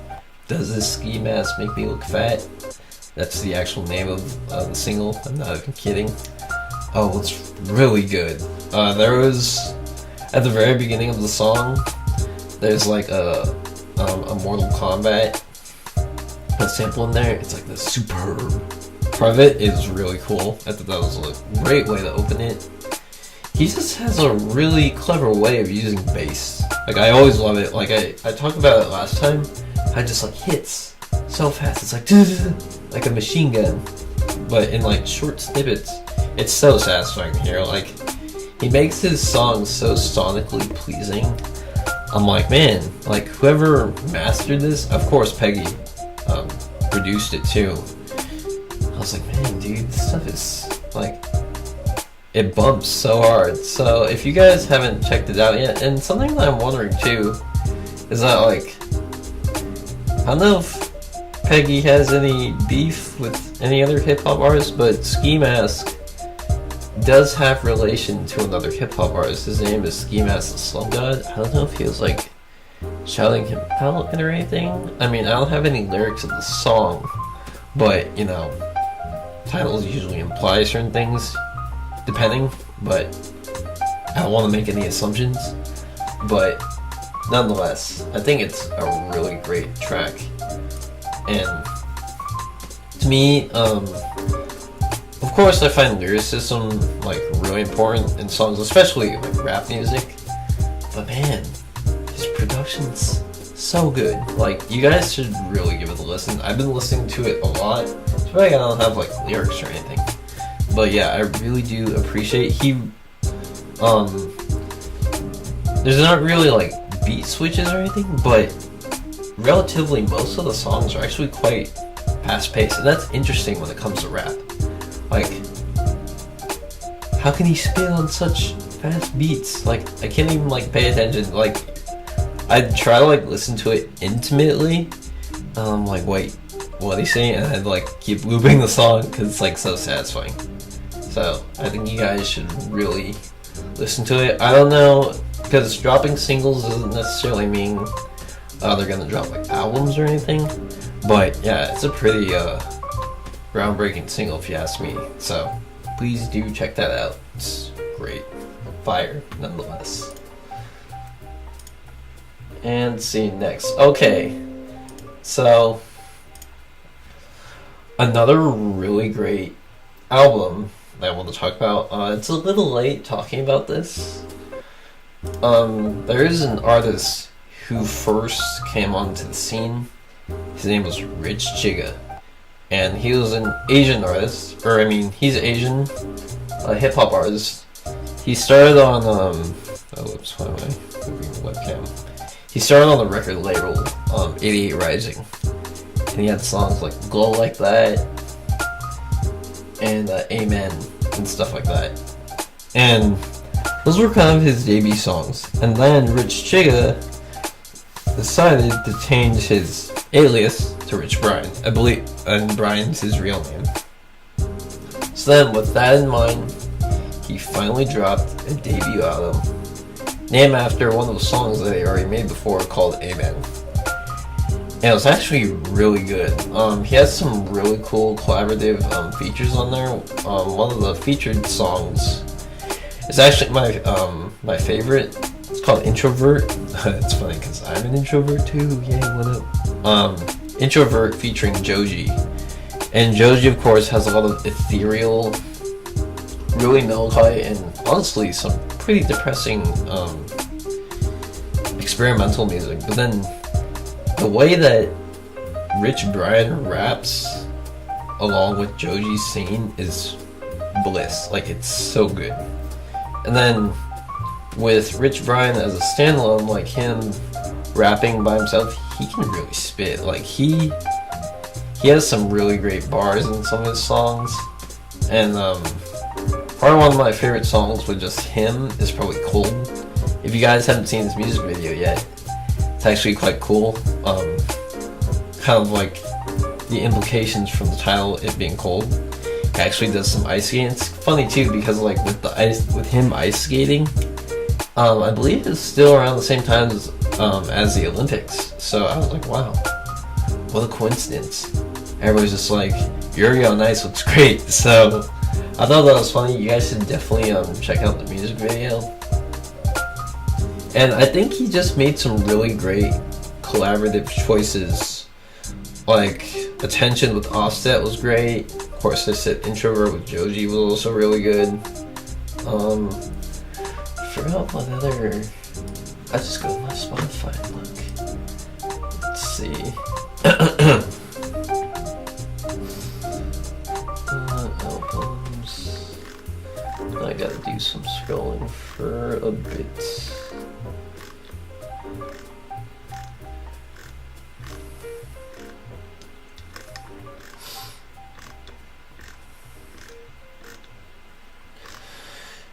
Speaker 1: Does This Ski Mask Make Me Look Fat? That's the actual name of the single, I'm not even kidding. Oh, it's really good. There was, at the very beginning of the song, there's like a Mortal Kombat sample in there. It's like the super part of it is really cool. I thought that was a great way to open it. He just has a really clever way of using bass. Like, I always love it. Like, I talked about it last time. I just like hits so fast. It's like a machine gun, but in like short snippets. It's so satisfying to hear. Like, he makes his songs so sonically pleasing. I'm like, man, like, whoever mastered this, of course Peggy produced it too. I was like, man, dude, this stuff is like, it bumps so hard. So if you guys haven't checked it out yet, and something that I'm wondering too is that, like, I don't know if Peggy has any beef with any other hip hop artist, but Ski Mask does have relation to another hip hop artist. His name is Ski Mask the Slum God. I don't know if he was like shouting him out or anything. I mean, I don't have any lyrics of the song, but you know, titles usually imply certain things, depending. But I don't want to make any assumptions. But nonetheless, I think it's a really great track, and to me, of course, I find lyricism like really important in songs, especially like rap music. But man, his production's so good. Like, you guys should really give it a listen. I've been listening to it a lot. It's like I don't have like lyrics or anything, but yeah, I really do appreciate there's not really like beat switches or anything, but relatively most of the songs are actually quite fast-paced, and that's interesting when it comes to rap. Like, how can he spit on such fast beats? Like, I can't even like pay attention. Like, I'd try to like listen to it intimately. Like, wait, what he's saying, and I'd like keep looping the song because it's like so satisfying. So I think you guys should really listen to it. I don't know, because dropping singles doesn't necessarily mean they're gonna drop like albums or anything. But yeah, it's a pretty groundbreaking single if you ask me. So please do check that out. It's great, fire nonetheless. And see next. Okay, so another really great album that I want to talk about. It's a little late talking about this. There is an artist who first came onto the scene. His name was Rich Chiga, and he was an Asian artist, or I mean, he's Asian, a hip hop artist. He started on whoops, why am I moving the webcam? He started on the record label 88 Rising, and he had songs like Glow Like That and Amen and stuff like that. And those were kind of his debut songs. And then Rich Chiga decided to change his alias to Rich Brian, I believe, and Brian's his real name. So then, with that in mind, he finally dropped a debut album named after one of the songs that he already made before, called Amen. And it was actually really good. He has some really cool collaborative features on there. One of the featured songs is actually my favorite. It's called Introvert. It's funny because I'm an introvert too. Yay, what up? Introvert featuring Joji. And Joji, of course, has a lot of ethereal, really melancholy, and honestly some pretty depressing experimental music. But then the way that Rich Brian raps along with Joji's singing is bliss. Like, it's so good. And then with Rich Brian as a standalone, like him rapping by himself, he can really spit. Like, he has some really great bars in some of his songs. And probably one of my favorite songs with just him is probably Cold. If you guys haven't seen this music video yet, it's actually quite cool. Kind of like the implications from the title, it being cold. He actually does some ice skating. It's funny too because like with him ice skating, I believe it's still around the same time as the Olympics. So I was like, wow, what a coincidence. Everybody's just like, Yuri on Ice looks great. So I thought that was funny. You guys should definitely check out the music video. And I think he just made some really great collaborative choices. Like Attention with Offset was great. Of course, I said Introvert with Joji was also really good. I forgot what other. I just go to my Spotify and look. Let's see. Albums. I gotta do some scrolling for a bit.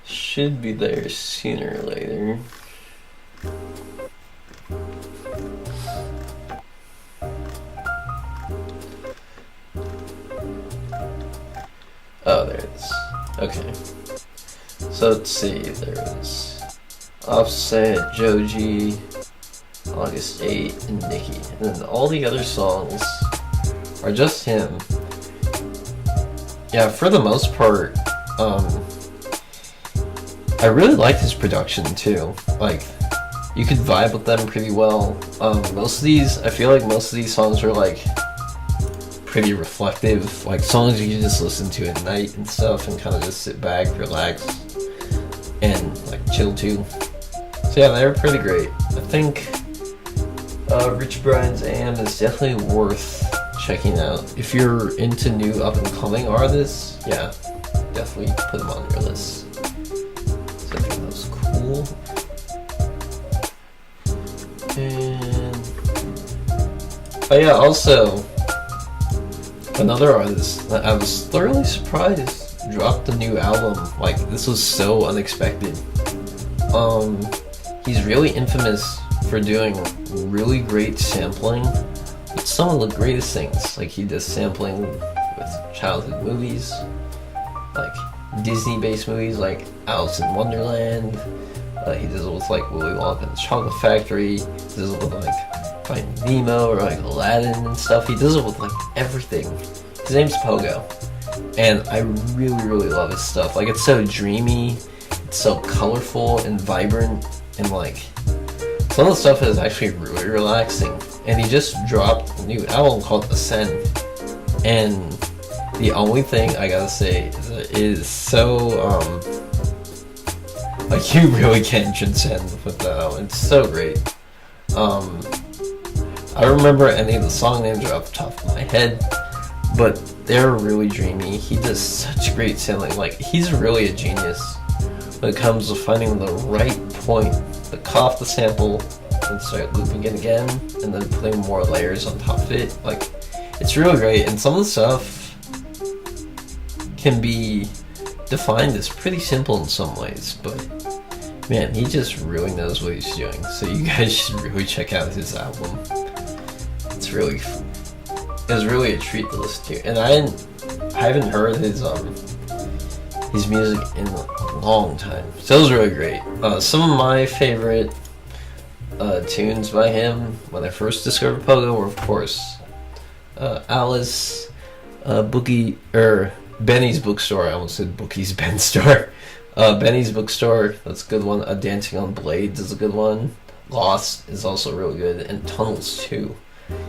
Speaker 1: Should be there sooner or later. Oh, there it is. Okay. So let's see, there is Offset, Joji, August 8, and Nicki. And then all the other songs are just him. Yeah, for the most part, I really liked his production too. Like, you could vibe with them pretty well. Most of these, I feel like most of these songs are like pretty reflective, like songs you can just listen to at night and stuff and kind of just sit back, relax, and like chill to. So yeah, they were pretty great. I think Rich Brian's AM is definitely worth checking out. If you're into new up and coming artists, yeah, definitely put them on your list. So I think that was cool. And oh yeah, also another artist that I was thoroughly surprised dropped a new album. Like, this was so unexpected. He's really infamous for doing really great sampling with some of the greatest things. Like, he does sampling with childhood movies, like Disney-based movies like Alice in Wonderland. He does it with like Willy Wonka and the Chocolate Factory. He does it with like Finding Nemo or like Aladdin and stuff. He does it with like everything. His name's Pogo, and I really love his stuff. Like, it's so dreamy, it's so colorful and vibrant, and like some of the stuff is actually really relaxing. And he just dropped a new album called Ascend, and the only thing I gotta say is that it is so like, you really can transcend with that album. It's so great. I don't remember any of the song names are off the top of my head, but they're really dreamy. He does such great sampling. Like, he's really a genius when it comes to finding the right point to cut off the sample and start looping it again, and then putting more layers on top of it. Like, it's really great, and some of the stuff can be defined as pretty simple in some ways, but man, he just really knows what he's doing. So you guys should really check out his album. It was really a treat to listen to, and I haven't heard his music in a long time, so it was really great. Some of my favorite tunes by him when I first discovered Pogo were, of course, Alice, Benny's Bookstore. I almost said Bookie's Ben Store. Benny's Bookstore, that's a good one. Dancing on Blades is a good one. Lost is also really good, and Tunnels too.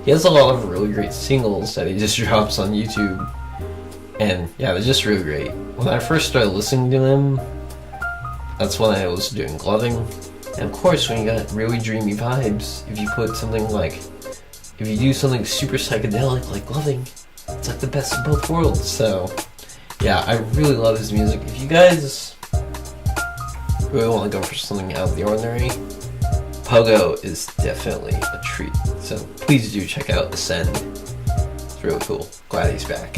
Speaker 1: He has a lot of really great singles that he just drops on YouTube, and yeah, they're just really great. When I first started listening to him, that's when I was doing gloving, and of course, when you got really dreamy vibes, if you do something super psychedelic like gloving, it's like the best of both worlds. So yeah, I really love his music. If you guys really want to go for something out of the ordinary, Pogo is definitely a treat. So please do check out Ascend. It's really cool. Glad he's back.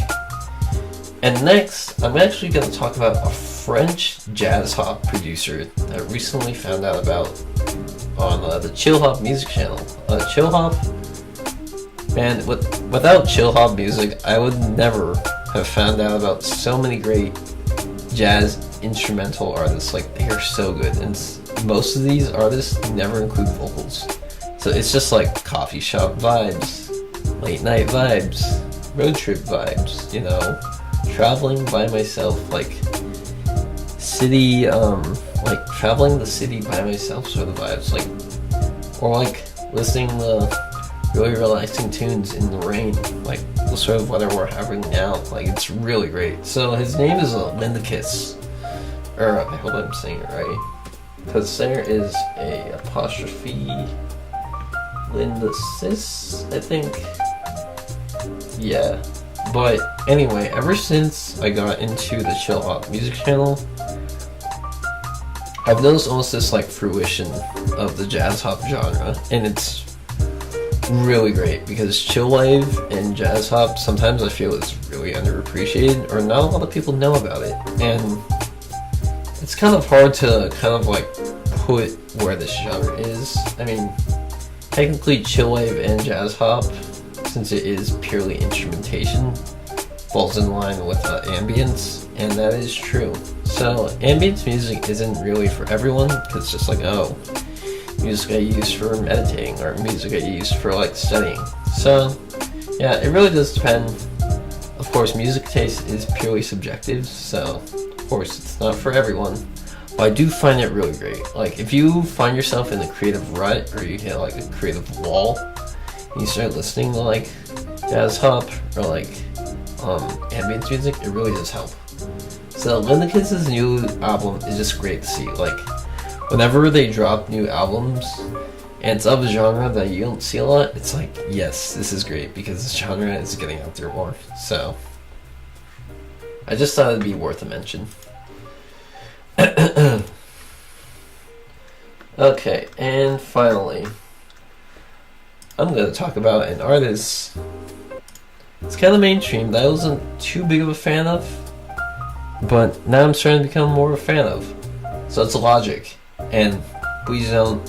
Speaker 1: And next, I'm actually going to talk about a French jazz hop producer that I recently found out about on the Chill Hop music channel. Chill Hop, man, without Chill Hop music, I would never have found out about so many great jazz instrumental artists. Like, they are so good, and most of these artists never include vocals, so it's just like coffee shop vibes, late night vibes, road trip vibes, you know, traveling by myself. Like, city, like traveling the city by myself sort of vibes, like, or like listening to really relaxing tunes in the rain, like the sort of weather we're having now. Like, it's really great. So his name is Lindakis, or I hope I'm saying it right, because there is a apostrophe Lindasis, I think. Yeah. But anyway, ever since I got into the chill hop music channel, I've noticed almost this like fruition of the jazz hop genre, and it's really great because chill wave and jazz hop sometimes I feel is really underappreciated, or not a lot of people know about it, and it's kind of hard to kind of like put where this genre is. I mean, technically chill wave and jazz hop, since it is purely instrumentation, falls in line with ambience, and that is true. So ambience music isn't really for everyone, because it's just like, oh, music I use for meditating, or music I use for like studying. So yeah, it really does depend. Of course, music taste is purely subjective, so of course it's not for everyone. But I do find it really great. Like, if you find yourself in a creative rut, or you hit like a creative wall, and you start listening to like jazz hop or like ambience music, it really does help. So Lindakis' new album is just great to see. Like, whenever they drop new albums and it's of a genre that you don't see a lot, it's like, yes, this is great because this genre is getting out there more. So I just thought it'd be worth a mention. Okay, and finally, I'm going to talk about an artist. It's kind of mainstream that I wasn't too big of a fan of, but now I'm starting to become more of a fan of. So it's Logic, and please don't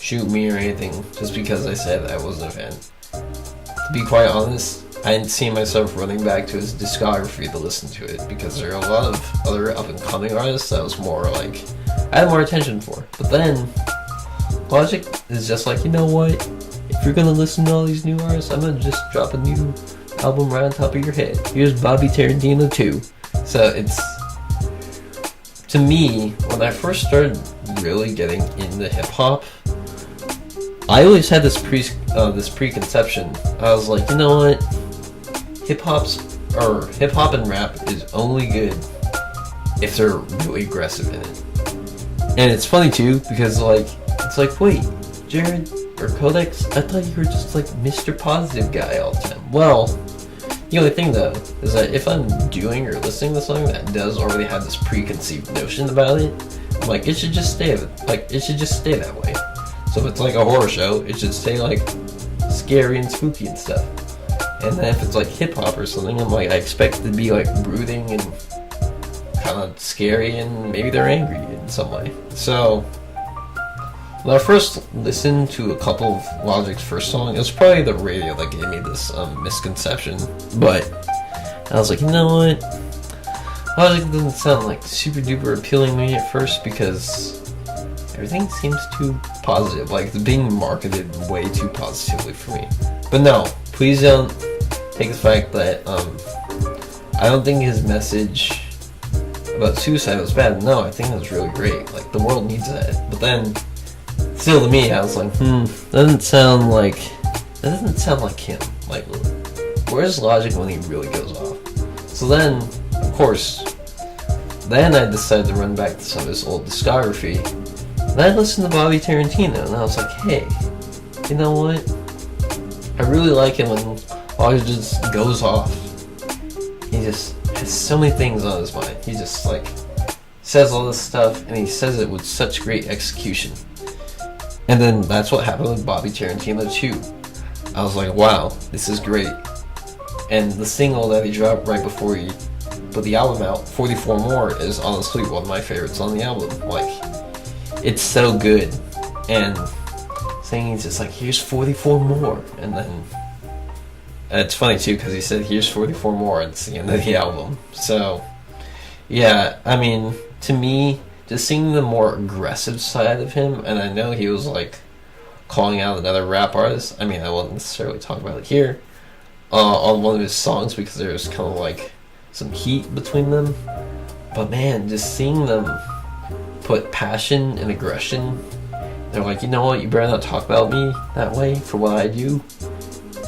Speaker 1: shoot me or anything just because I said I wasn't a fan. To be quite honest, I didn't see myself running back to his discography to listen to it, because there are a lot of other up-and-coming artists that was more like, I had more attention for. But then, Logic is just like, you know what, if you're gonna listen to all these new artists, I'm gonna just drop a new album right on top of your head. Here's Bobby Tarantino 2. So it's, to me, when I first started really getting into hip-hop, I always had this preconception. I was like, you know what, hip-hop and rap is only good if they're really aggressive in it. And it's funny too, because like, it's like, wait, Jared or Codex, I thought you were just like Mr. Positive guy all the time. Well, the only thing though is that if I'm doing or listening to something that does already have this preconceived notion about it, I'm like, it should just stay that way. So if it's like a horror show, it should stay like scary and spooky and stuff. And then if it's like hip hop or something, I'm like, I expect it to be like brooding and kind of scary, and maybe they're angry in some way. So when I first listened to a couple of Logic's first song, it was probably the radio that gave me this misconception. But I was like, you know what? Logic doesn't sound like super duper appealing to me at first, because everything seems too positive. Like, it's being marketed way too positively for me. But no, please don't take the fact that I don't think his message about suicide was bad. No, I think it was really great. Like, the world needs that. But then, still to me, I was like, that doesn't sound like him. Like, where's Logic when he really goes off? So then, of course, then I decided to run back to some of his old discography. And I listened to Bobby Tarantino, and I was like, hey, you know what? I really like it when Logic just goes off. He just has so many things on his mind. He just like says all this stuff, and he says it with such great execution. And then that's what happened with Bobby Tarantino 2. I was like, wow, this is great. And the single that he dropped right before he put the album out, 44 More, is honestly one of my favorites on the album. Like, it's so good. And saying he's just like, here's 44 more. And then it's funny too, because he said here's 44 more at the end of the album. So yeah, I mean, to me, just seeing the more aggressive side of him, and I know he was like calling out another rap artist. I mean, I won't necessarily talk about it here on one of his songs, because there's kind of like some heat between them. But man, just seeing them put passion and aggression, they're like, you know what, you better not talk about me that way for what I do,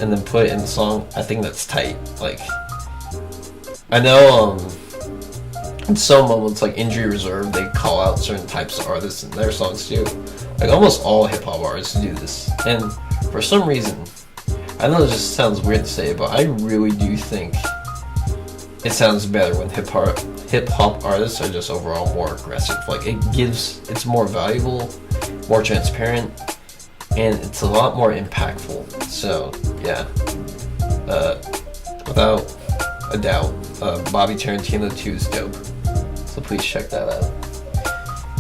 Speaker 1: and then put it in the song. I think that's tight. Like, I know in some moments, like Injury Reserve, they call out certain types of artists in their songs too. Like almost all hip-hop artists do this, and for some reason, I know it just sounds weird to say, but I really do think it sounds better when hip-hop artists are just overall more aggressive. Like, it's more valuable, more transparent, and it's a lot more impactful. So yeah, without a doubt, Bobby Tarantino 2 is dope, so please check that out.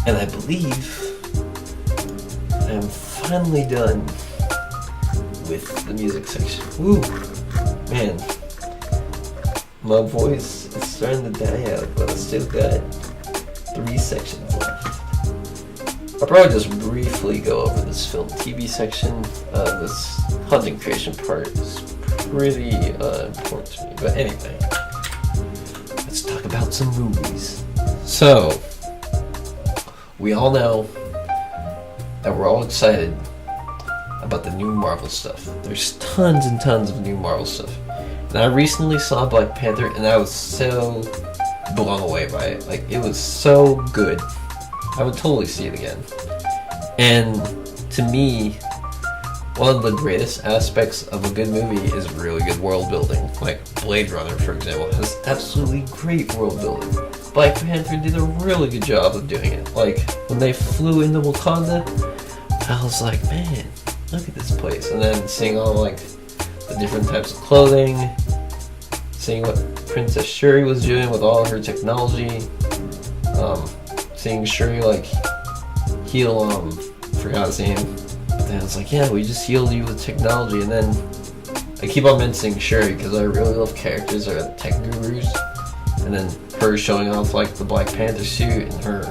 Speaker 1: And I believe I am finally done with the music section. Woo, man, my voice is starting to die out, but I still got 3 sections left. I'll probably just briefly go over this film TV section. This content creation part is pretty important to me. But anyway, let's talk about some movies. So, we all know that we're all excited about the new Marvel stuff. There's tons and tons of new Marvel stuff. And I recently saw Black Panther, and I was so blown away by it. Like, it was so good. I would totally see it again. And to me, one of the greatest aspects of a good movie is really good world building. Like Blade Runner, for example, has absolutely great world building. Black Panther did a really good job of doing it. Like, when they flew into Wakanda, I was like, man, look at this place. And then seeing all, like, the different types of clothing, seeing what Princess Shuri was doing with all her technology, seeing Shuri, like, heal, forgot his name, but then it's like, yeah, we just healed you with technology. And then I keep on mentioning Shuri because I really love characters that are tech gurus, and then her showing off, like, the Black Panther suit and her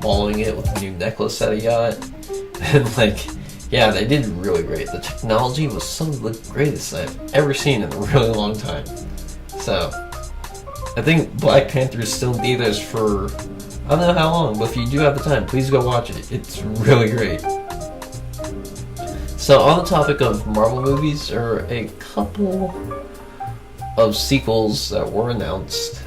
Speaker 1: balling it with the new necklace that he got, and, like, yeah, they did really great. The technology was some of the greatest I've ever seen in a really long time. So, I think Black Panther is still in theaters for, I don't know how long, but if you do have the time, please go watch it. It's really great. So, on the topic of Marvel movies, there are a couple of sequels that were announced.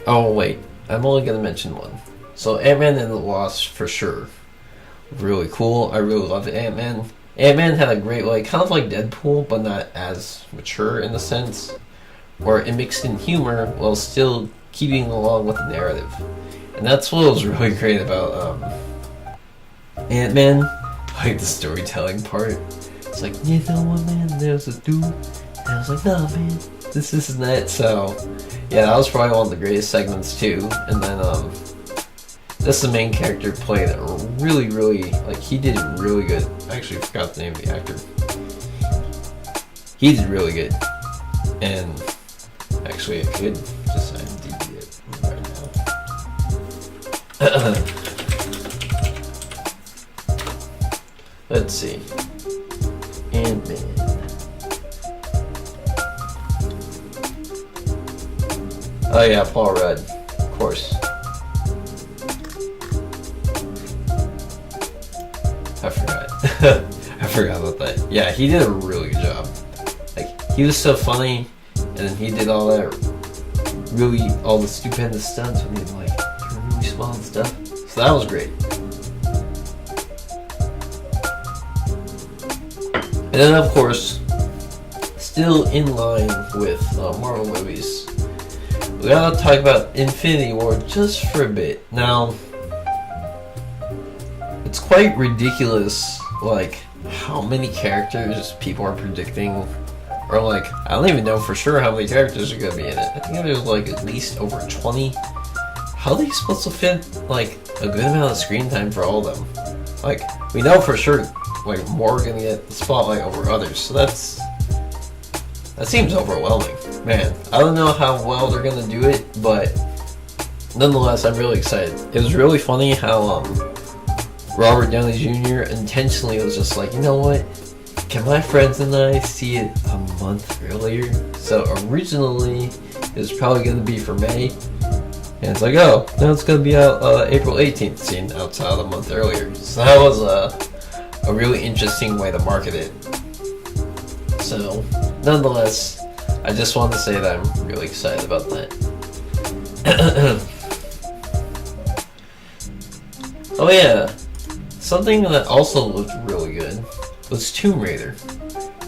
Speaker 1: Oh, wait. I'm only going to mention one. So, Ant-Man and the Wasp, for sure. Really cool. I really loved Ant-Man. Ant-Man had a great, like, kind of like Deadpool, but not as mature in a sense, where it mixed in humor while still keeping along with the narrative. And that's what was really great about Ant-Man, like the storytelling part. It's like, you know what, man, there's a dude, and I was like, nah, man, this isn't it. So, yeah, that was probably one of the greatest segments too. And then, that's the main character played it really, really, like, he did it really good. I actually forgot the name of the actor. He did really good. And actually, I could just IMDb it right now. Let's see. Ant-Man. Oh yeah, Paul Rudd, of course. I forgot. I forgot about that. Yeah, he did a really good job. Like, he was so funny, and then he did all that, really, all the stupendous stunts when he was like, really small and stuff. So that was great. And then, of course, still in line with Marvel movies, we gotta talk about Infinity War just for a bit. Now, it's quite ridiculous, like, how many characters people are predicting, or like, I don't even know for sure how many characters are gonna be in it. I think there's like at least over 20. How are they supposed to fit, like, a good amount of screen time for all of them? Like, we know for sure, like, more are gonna get the spotlight over others, so that seems overwhelming. Man, I don't know how well they're gonna do it, but nonetheless, I'm really excited. It was really funny how, Robert Downey Jr. intentionally was just like, you know what? can my friends and I see it a month earlier? So originally it was probably going to be for May, and it's like, oh, now it's going to be out April 18th, seeing outside a month earlier. So that was a really interesting way to market it. So nonetheless, I just wanted to say that I'm really excited about that. Oh yeah, something that also looked really good was Tomb Raider.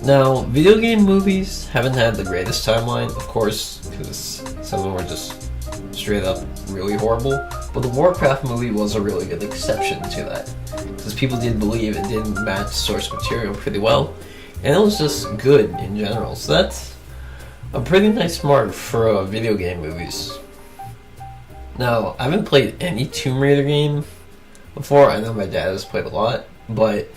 Speaker 1: Now, video game movies haven't had the greatest timeline, of course, because some of them were just straight up really horrible, but the Warcraft movie was a really good exception to that, because people did believe it did match source material pretty well, and it was just good in general. So that's a pretty nice mark for video game movies. Now, I haven't played any Tomb Raider game before. I know my dad has played a lot, but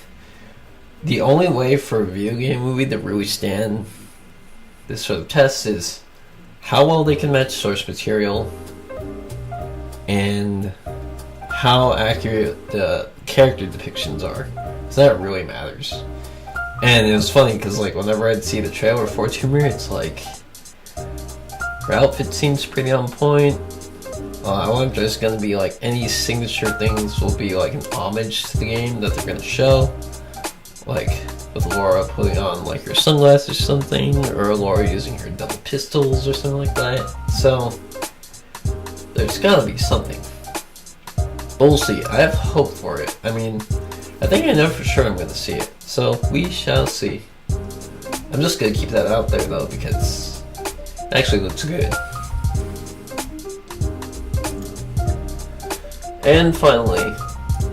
Speaker 1: the only way for a video game movie to really stand this sort of test is how well they can match source material and how accurate the character depictions are. So that really matters. And it was funny because, like, whenever I'd see the trailer for Tomb Raider, it's like, her outfit seems pretty on point. I wonder if there's going to be like any signature things will be like an homage to the game that they're going to show. Like with Laura putting on like her sunglasses or something, or Laura using her double pistols or something like that. So there's got to be something. But we'll see. I have hope for it. I mean, I think I know for sure I'm going to see it. So we shall see. I'm just going to keep that out there though, because it actually looks good. And finally,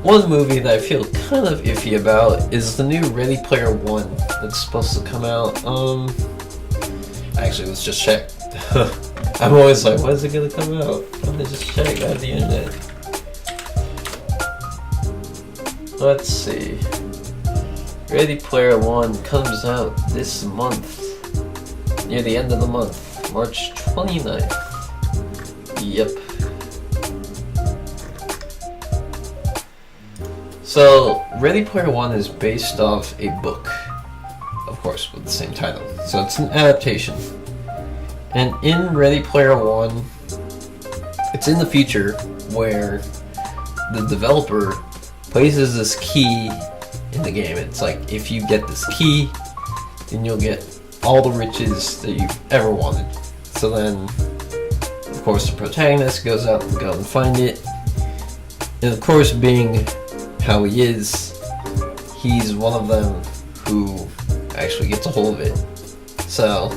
Speaker 1: one movie that I feel kind of iffy about is the new Ready Player One that's supposed to come out. Actually, let's just check. I'm always like, when is it gonna come out? I'm gonna just check out the internet. Let's see. Ready Player One comes out this month, near the end of the month, March 29th. Yep. So, Ready Player One is based off a book, of course, with the same title. So it's an adaptation. And in Ready Player One, it's in the future where the developer places this key in the game. It's like, if you get this key, then you'll get all the riches that you've ever wanted. So then, of course, the protagonist goes out to go and find it. And of course, being how he is, he's one of them who actually gets a hold of it. So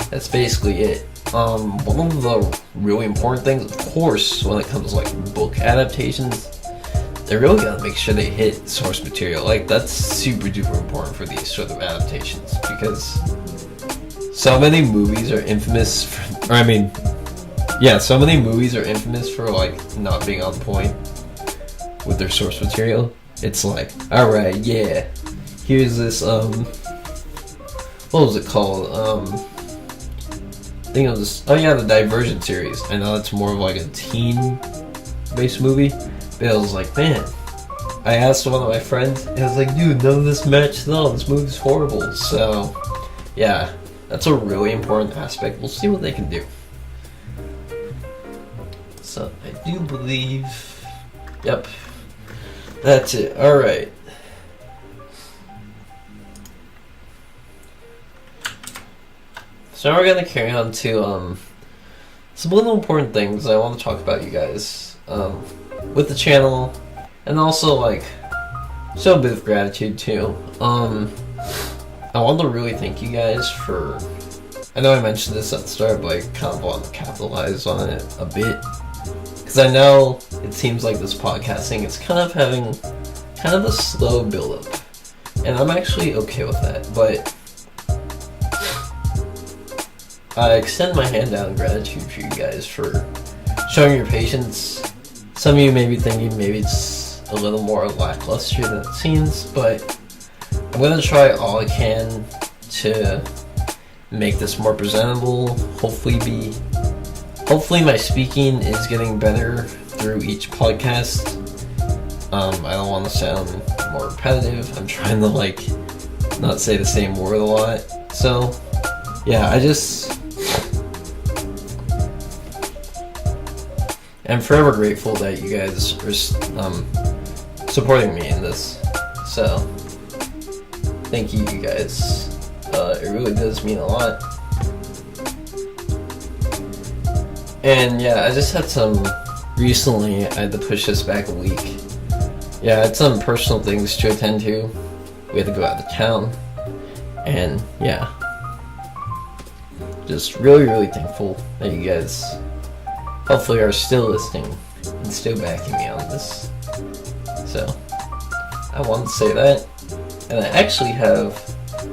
Speaker 1: that's basically it. One of the really important things, of course, when it comes to like book adaptations, they really gotta make sure they hit source material. Like, that's super duper important for these sort of adaptations, because so many movies are infamous for, so many movies are infamous for like not being on point with their source material. It's like, alright, yeah, here's this, what was it called? I think it was, oh yeah, the Divergent series. I know it's more of like a teen-based movie, but I was like, man, I asked one of my friends, and I was like, dude, none of this matches at all, this movie's horrible. So, yeah, that's a really important aspect. We'll see what they can do. So, I do believe, yep, that's it. Alright. So now we're going to carry on to some little important things I want to talk about, you guys, with the channel, and also like show a bit of gratitude too. I want to really thank you guys for, I know I mentioned this at the start, but I kind of want to capitalize on it a bit, because I know it seems like this podcasting is kind of having kind of a slow build up, and I'm actually okay with that, but I extend my hand out in gratitude for you guys for showing your patience. Some of you may be thinking maybe it's a little more lackluster than it seems, but I'm going to try all I can to make this more presentable. Hopefully my speaking is getting better through each podcast. I don't want to sound more repetitive. I'm trying to like not say the same word a lot. So yeah, I'm forever grateful that you guys are supporting me in this. So thank you guys. It really does mean a lot. And yeah, I just had recently I had to push this back a week. Yeah, I had some personal things to attend to. We had to go out of town. And yeah, just really thankful that you guys hopefully are still listening and still backing me on this. So I wanted to say that. And I actually have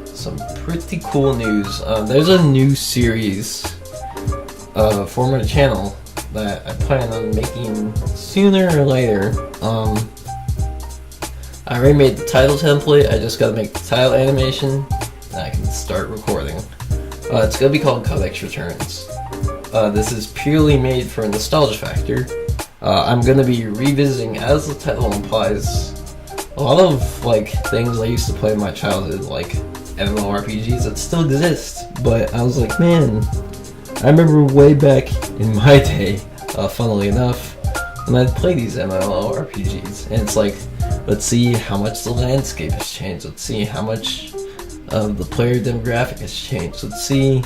Speaker 1: some pretty cool news. There's a new series for my channel that I plan on making sooner or later. I already made the title template. I just gotta make the title animation and I can start recording. It's gonna be called Codex Returns. This is purely made for nostalgia factor. I'm gonna be revisiting, as the title implies, a lot of like things I used to play in my childhood, like MMORPGs that still exist. But I was like, man, I remember way back in my day, funnily enough, when I'd play these MMORPGs, and it's like, let's see how much the landscape has changed. Let's see how much of the player demographic has changed. Let's see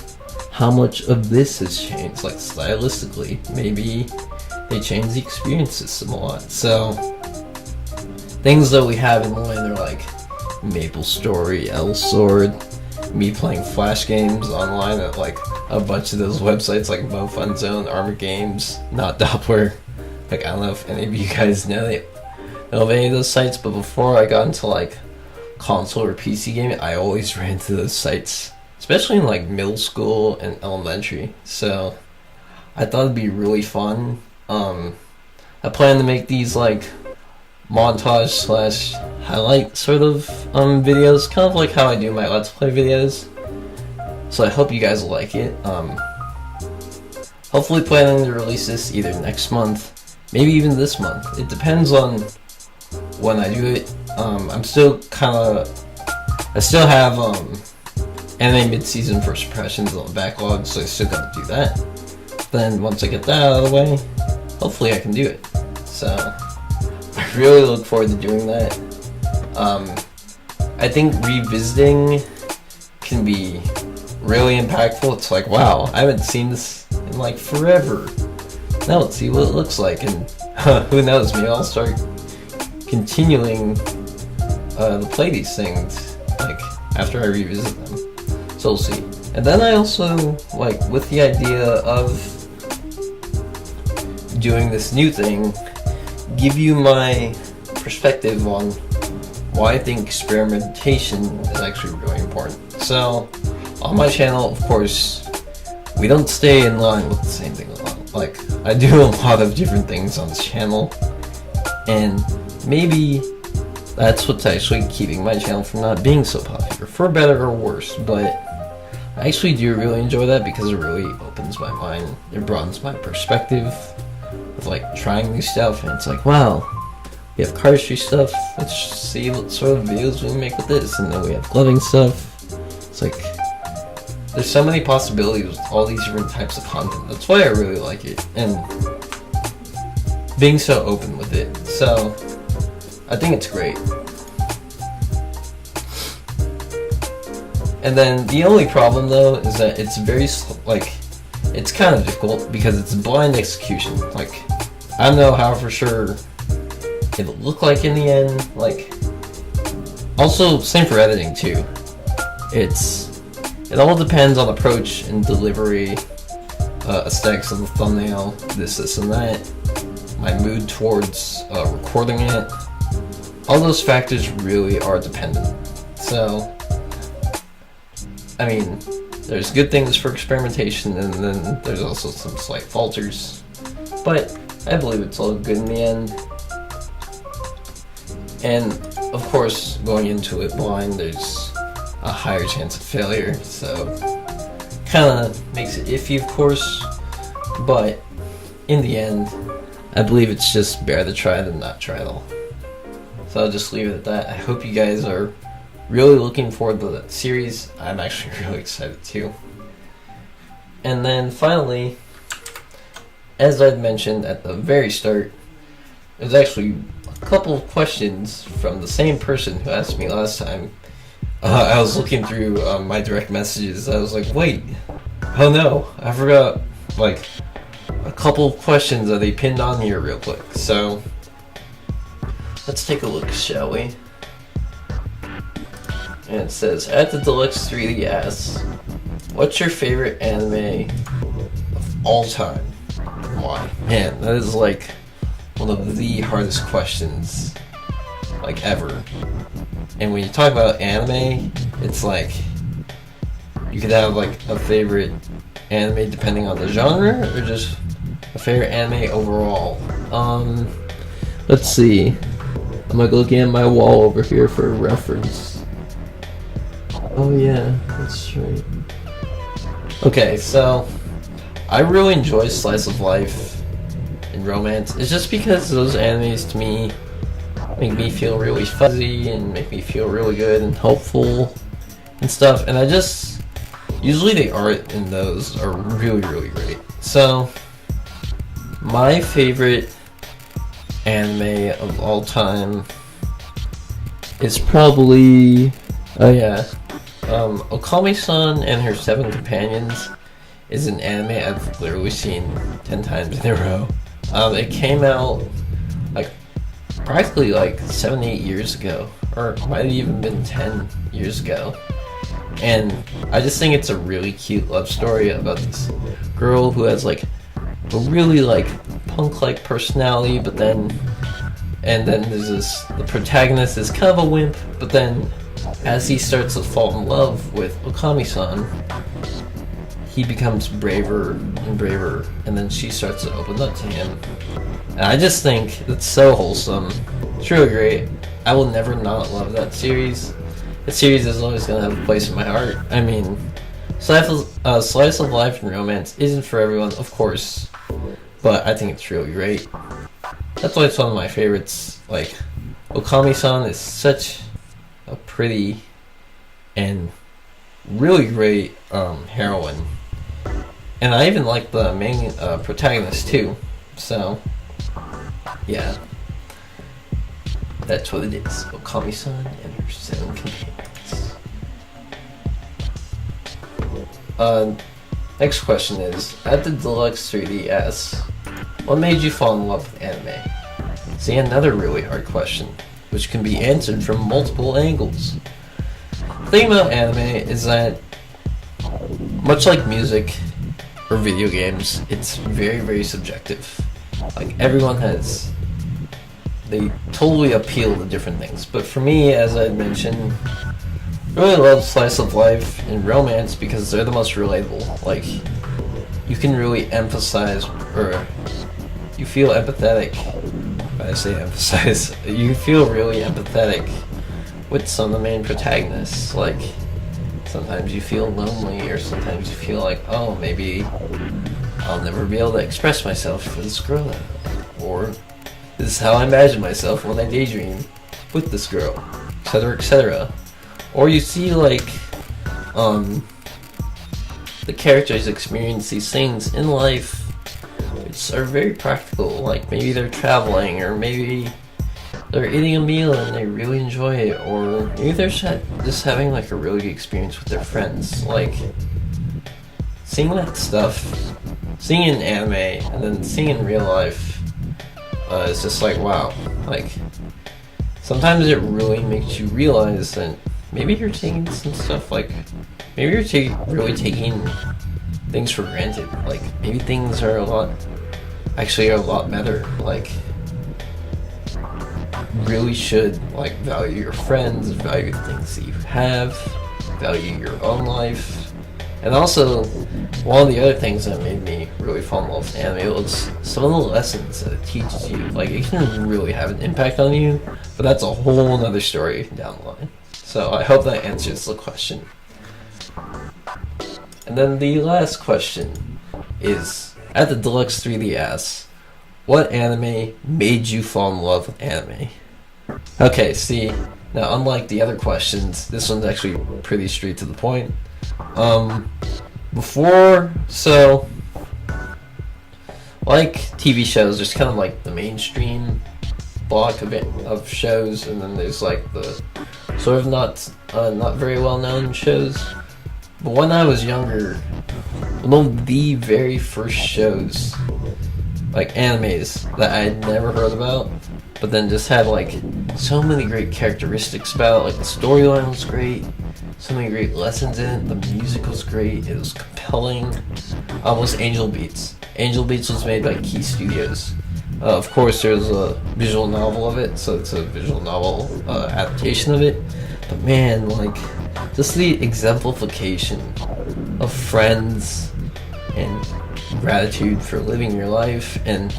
Speaker 1: how much of this has changed, like stylistically. Maybe they changed the experience system a lot. So things that we have in mind are like MapleStory, L-Sword, me playing Flash games online at like a bunch of those websites like MoFunZone, Armor Games, Not Doppler. Like, I don't know if any of you guys know of any of those sites, but before I got into like console or PC gaming, I always ran to those sites, especially in like middle school and elementary. So I thought it'd be really fun. I plan to make these like montage / highlight sort of videos, kind of like how I do my Let's Play videos. So I hope you guys will like it. Hopefully planning to release this either next month, maybe even this month. It depends on when I do it. I still have anime mid-season first impressions on the backlog, so I still gotta do that. Then once I get that out of the way, hopefully I can do it. So I really look forward to doing that. I think revisiting can be really impactful. It's like, wow, I haven't seen this in like forever. Now let's see what it looks like, and who knows, maybe I'll start continuing to play these things like after I revisit them. So we'll see. And then I also, like, with the idea of doing this new thing, give you my perspective on why I think experimentation is actually really important. So on my channel, of course, we don't stay in line with the same thing a lot. Like, I do a lot of different things on this channel, and maybe that's what's actually keeping my channel from not being so popular, for better or worse. But I actually do really enjoy that because it really opens my mind. It broadens my perspective of like trying new stuff, and it's like, wow, we have cardistry stuff, let's see what sort of videos we can make with this. And then we have gloving stuff. It's like, there's so many possibilities with all these different types of content. That's why I really like it, and being so open with it. So I think it's great. And then the only problem though is that it's very it's kind of difficult because it's blind execution. Like, I don't know how for sure it'll look like in the end. Like, also same for editing too. It all depends on approach and delivery, aesthetics of the thumbnail, this and that, my mood towards recording it. All those factors really are dependent. So, I mean, there's good things for experimentation, and then there's also some slight falters. But I believe it's all good in the end. And of course, going into it blind, there's a higher chance of failure, so kind of makes it iffy, of course. But in the end, I believe it's just better to try than not try at all. So I'll just leave it at that. I hope you guys are really looking forward to that series. I'm actually really excited too. And then finally, as I'd mentioned at the very start, there's actually a couple of questions from the same person who asked me last time. I was looking through my direct messages. I was like, wait, oh no, I forgot like a couple of questions that they pinned on here real quick. So let's take a look, shall we? And it says, at the Deluxe 3D asks, what's your favorite anime of all time? Why? Man, that is like one of the hardest questions like ever. And when you talk about anime, it's like you could have like a favorite anime depending on the genre, or just a favorite anime overall. Let's see. I'm like looking at my wall over here for a reference. Oh yeah, that's right. Okay, so I really enjoy slice of life and romance. It's just because those animes to me make me feel really fuzzy and make me feel really good and hopeful and stuff. And I just, usually the art in those are really, really great. So my favorite anime of all time is probably, Okami-san and Her Seven Companions is an anime I've literally seen 10 times in a row. It came out like practically like 7-8 years ago, or it might have even been 10 years ago. And I just think it's a really cute love story about this girl who has like a really like punk-like personality, but then there's the protagonist is kind of a wimp, but then as he starts to fall in love with Okami-san, he becomes braver and braver, and then she starts to open up to him. And I just think it's so wholesome. It's really great. I will never not love that series. The series is always going to have a place in my heart. I mean, slice of life and romance isn't for everyone, of course, but I think it's really great. That's why it's one of my favorites. Like, Okami-san is such a pretty and really great heroine. And I even like the main protagonist too. So, yeah. That's what it is. Okami-san and Her Seven Companions. Next question is, at the Deluxe 3D asks, what made you fall in love with anime? See, another really hard question, which can be answered from multiple angles. The thing about anime is that, much like music or video games, it's very, very subjective. Like, everyone they totally appeal to different things. But for me, as I mentioned, I really love slice of life and romance because they're the most relatable. Like, you can really emphasize, or you feel empathetic. When I say emphasize, you feel really empathetic with some of the main protagonists. Like, sometimes you feel lonely, or sometimes you feel like, oh, maybe I'll never be able to express myself for this girl that I like. Or, this is how I imagine myself when I daydream with this girl, etc., etc. Or you see, like, the characters experience these things in life which are very practical. Like, maybe they're traveling, or maybe they're eating a meal and they really enjoy it, or maybe they're just having like a really good experience with their friends. Like, seeing that stuff, seeing in anime and then seeing in real life, it's just like, wow. Like, sometimes it really makes you realize that maybe you're taking some stuff, like, maybe you're really taking things for granted. Like, maybe things are a lot better. Like, really should, like, value your friends, value the things that you have, value your own life. And also, one of the other things that made me really fall in love with anime was some of the lessons that it teaches you. Like, it can really have an impact on you, but that's a whole other story down the line. So I hope that answers the question. And then the last question is, at the Deluxe 3D asks, what anime made you fall in love with anime? Okay, see, Now, unlike the other questions, this one's actually pretty straight to the point. So like TV shows, there's kind of like the mainstream block of shows, and then there's like the sort of not very well known shows. But when I was younger, one of the very first shows, like animes, that I had never heard about, but then just had like so many great characteristics about it. Like the storyline was great, so many great lessons in it, the music was great, it was compelling, was Angel Beats. Angel Beats was made by Key Studios. Of course, there's a visual novel of it, so it's a visual novel adaptation of it. But man, like, just the exemplification of friends and gratitude for living your life, and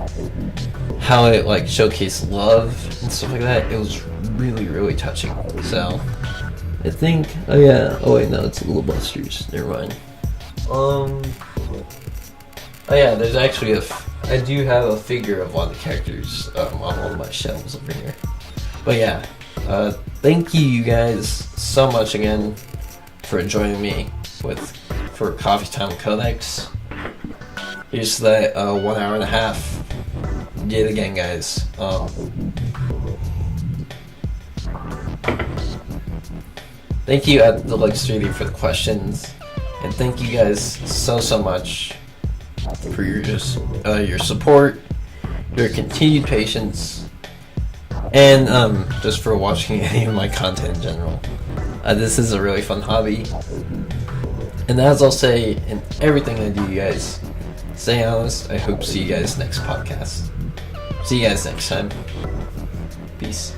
Speaker 1: how it like showcased love and stuff like that, it was really, really touching. So I think, oh wait, no, it's Little Busters, never mind. Oh yeah, there's actually I do have a figure of one of the characters on one of my shelves over here. But yeah, thank you guys so much again for joining me for Coffee Time with Codex. Here's that 1 hour and a half. Yet again, guys. Thank you at the Lex 3D for the questions, and thank you guys so much for your support, your continued patience, and just for watching any of my content in general. This is a really fun hobby, and as I'll say in everything I do, you guys, stay honest. I hope to see you guys next podcast. See you guys next time. Peace.